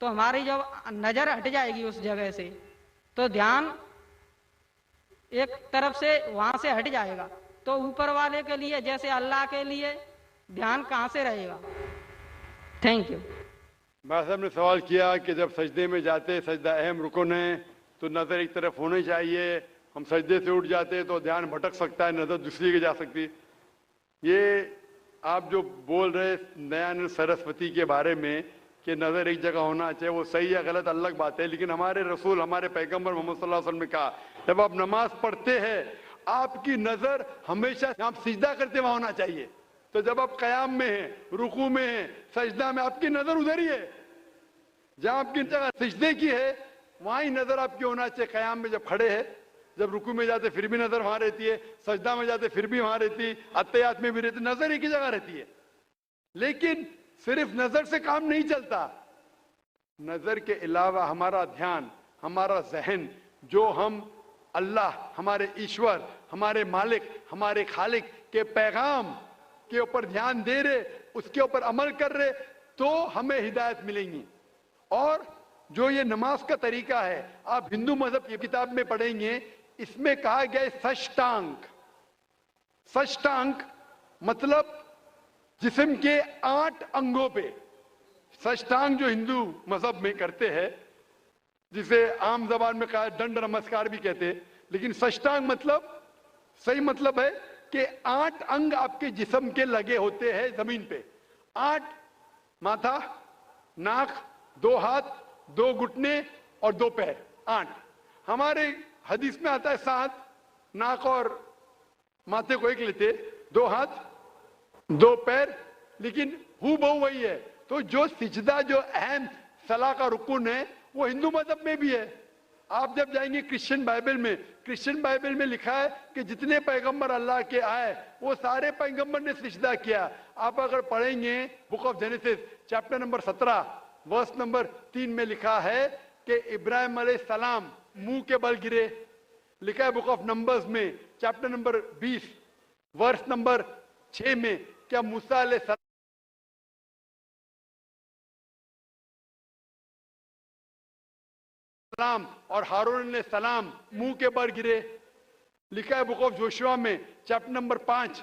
तो हमारी जब नजर हट जाएगी उस जगह से, तो ध्यान एक तरफ से वहां से हट जाएगा। तो ऊपर वाले के लिए जैसे अल्लाह के लिए ध्यान कहाँ से रहेगा? Thank you. भाई साहब ने सवाल किया कि जब सजदे में जाते, सजदा अहम रुकन है, तो नजर एक तरफ होनी चाहिए। हम सजदे से उठ जाते तो ध्यान भटक सकता है, नजर दूसरी की जा सकती। ये आप जो बोल रहे दयानंद सरस्वती के बारे में कि नजर एक जगह होना चाहिए, वो सही है गलत अलग बात है, लेकिन हमारे रसूल, हमारे पैगंबर मोहम्मद सल्लल्लाहु अलैहि वसल्लम ने कहा जब आप नमाज पढ़ते हैं आपकी नजर हमेशा आप सिजदा करते वहां होना चाहिए। तो जब आप कयाम में हैं, रुकू में हैं, सजदा में, आपकी नजर उधर ही है। जहां आपकी जगह सिजदे की है वहां ही नजर आपकी होना चाहिए। कयाम में जब खड़े हैं, जब रुकू में जाते फिर भी नजर वहां रहती है, सजदा में जाते फिर भी वहां रहती है, अत्तहियात में भी रहती, नजर एक ही जगह रहती है। लेकिन सिर्फ नजर से काम नहीं चलता, नजर के अलावा हमारा ध्यान, हमारा जहन, जो हम अल्लाह, हमारे ईश्वर, हमारे मालिक, हमारे खालिक के पैगाम کے اوپر دھیان دے رہے, اس کے اوپر عمل کر رہے, تو ہمیں ہدایت ملیں گی. اور جو یہ نماز کا طریقہ ہے, آپ ہندو مذہب کی کتاب میں پڑھیں گے, اس میں کہا گیا ہے سشٹانک. سشٹانک مطلب جسم کے 8 انگوں پہ. سشٹانک جو ہندو مذہب میں کرتے ہیں, جسے عام زبان میں کہا دنڈ نمسکار بھی کہتے ہیں, لیکن سشٹانک مطلب صحیح مطلب ہے کہ 8 انگ آپ کے جسم کے لگے ہوتے ہیں زمین پہ. 8 ماتھا, ناک, 2 ہاتھ, 2 گھٹنے اور 2 پیر. 8. ہمارے حدیث میں آتا ہے 7. ناک اور ماتھے کو ایک لیتے, 2 ہاتھ, 2 پیر, لیکن ہو بہو وہی ہے. تو جو سجدہ جو اہم صلاح کا رکن ہے وہ ہندو مذہب میں بھی ہے. آپ جب جائیں گے کرسچن بائبل میں لکھا ہے کہ جتنے پیغمبر اللہ کے آئے وہ سارے پیغمبر نے سجدہ کیا. آپ اگر پڑھیں گے book of Genesis chapter number 17 verse number 3 میں لکھا ہے کہ ابراہیم علیہ السلام منہ کے بل گرے. لکھا ہے بک آف نمبرز میں چیپٹر نمبر 20 ورس نمبر 6 میں کیا موسیٰ علیہ السلام اور ہارون علیہ السلام منہ کے بل گرے. لکھا ہے بک آف جوشوا میں چیپٹر نمبر 5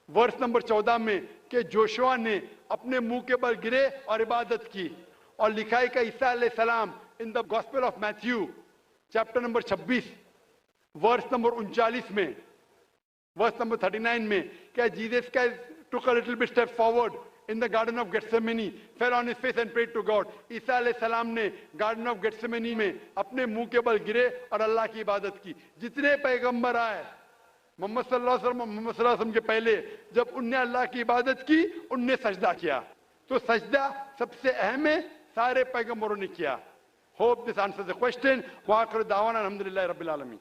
ورس نمبر 14 میں کہ جوشوا نے اپنے منہ کے بل گرے اور عبادت کی. اور لکھا ہے کہ عیسیٰ علیہ السلام in the gospel of Matthew chapter number 26 verse number 39 میں, ورس نمبر 39 میں کہ Jesus took a little bit step forward in the garden of Gethsemane, fell on his face and prayed to God. عیسیٰ علیہ السلام نے garden of گیتسیمنی میں اپنے منہ کے بل گرے اور اللہ کی عبادت کی. جتنے پیغمبر آئے محمد صلی اللہ علیہ وسلم کے پہلے, جب ان نے اللہ کی عبادت کی ان نے سجدہ کیا. تو سجدہ سب سے اہم ہے, سارے پیغمبروں نے کیا. Hope this answers the question. وآخر دعوانا الحمدللہ رب العالمین.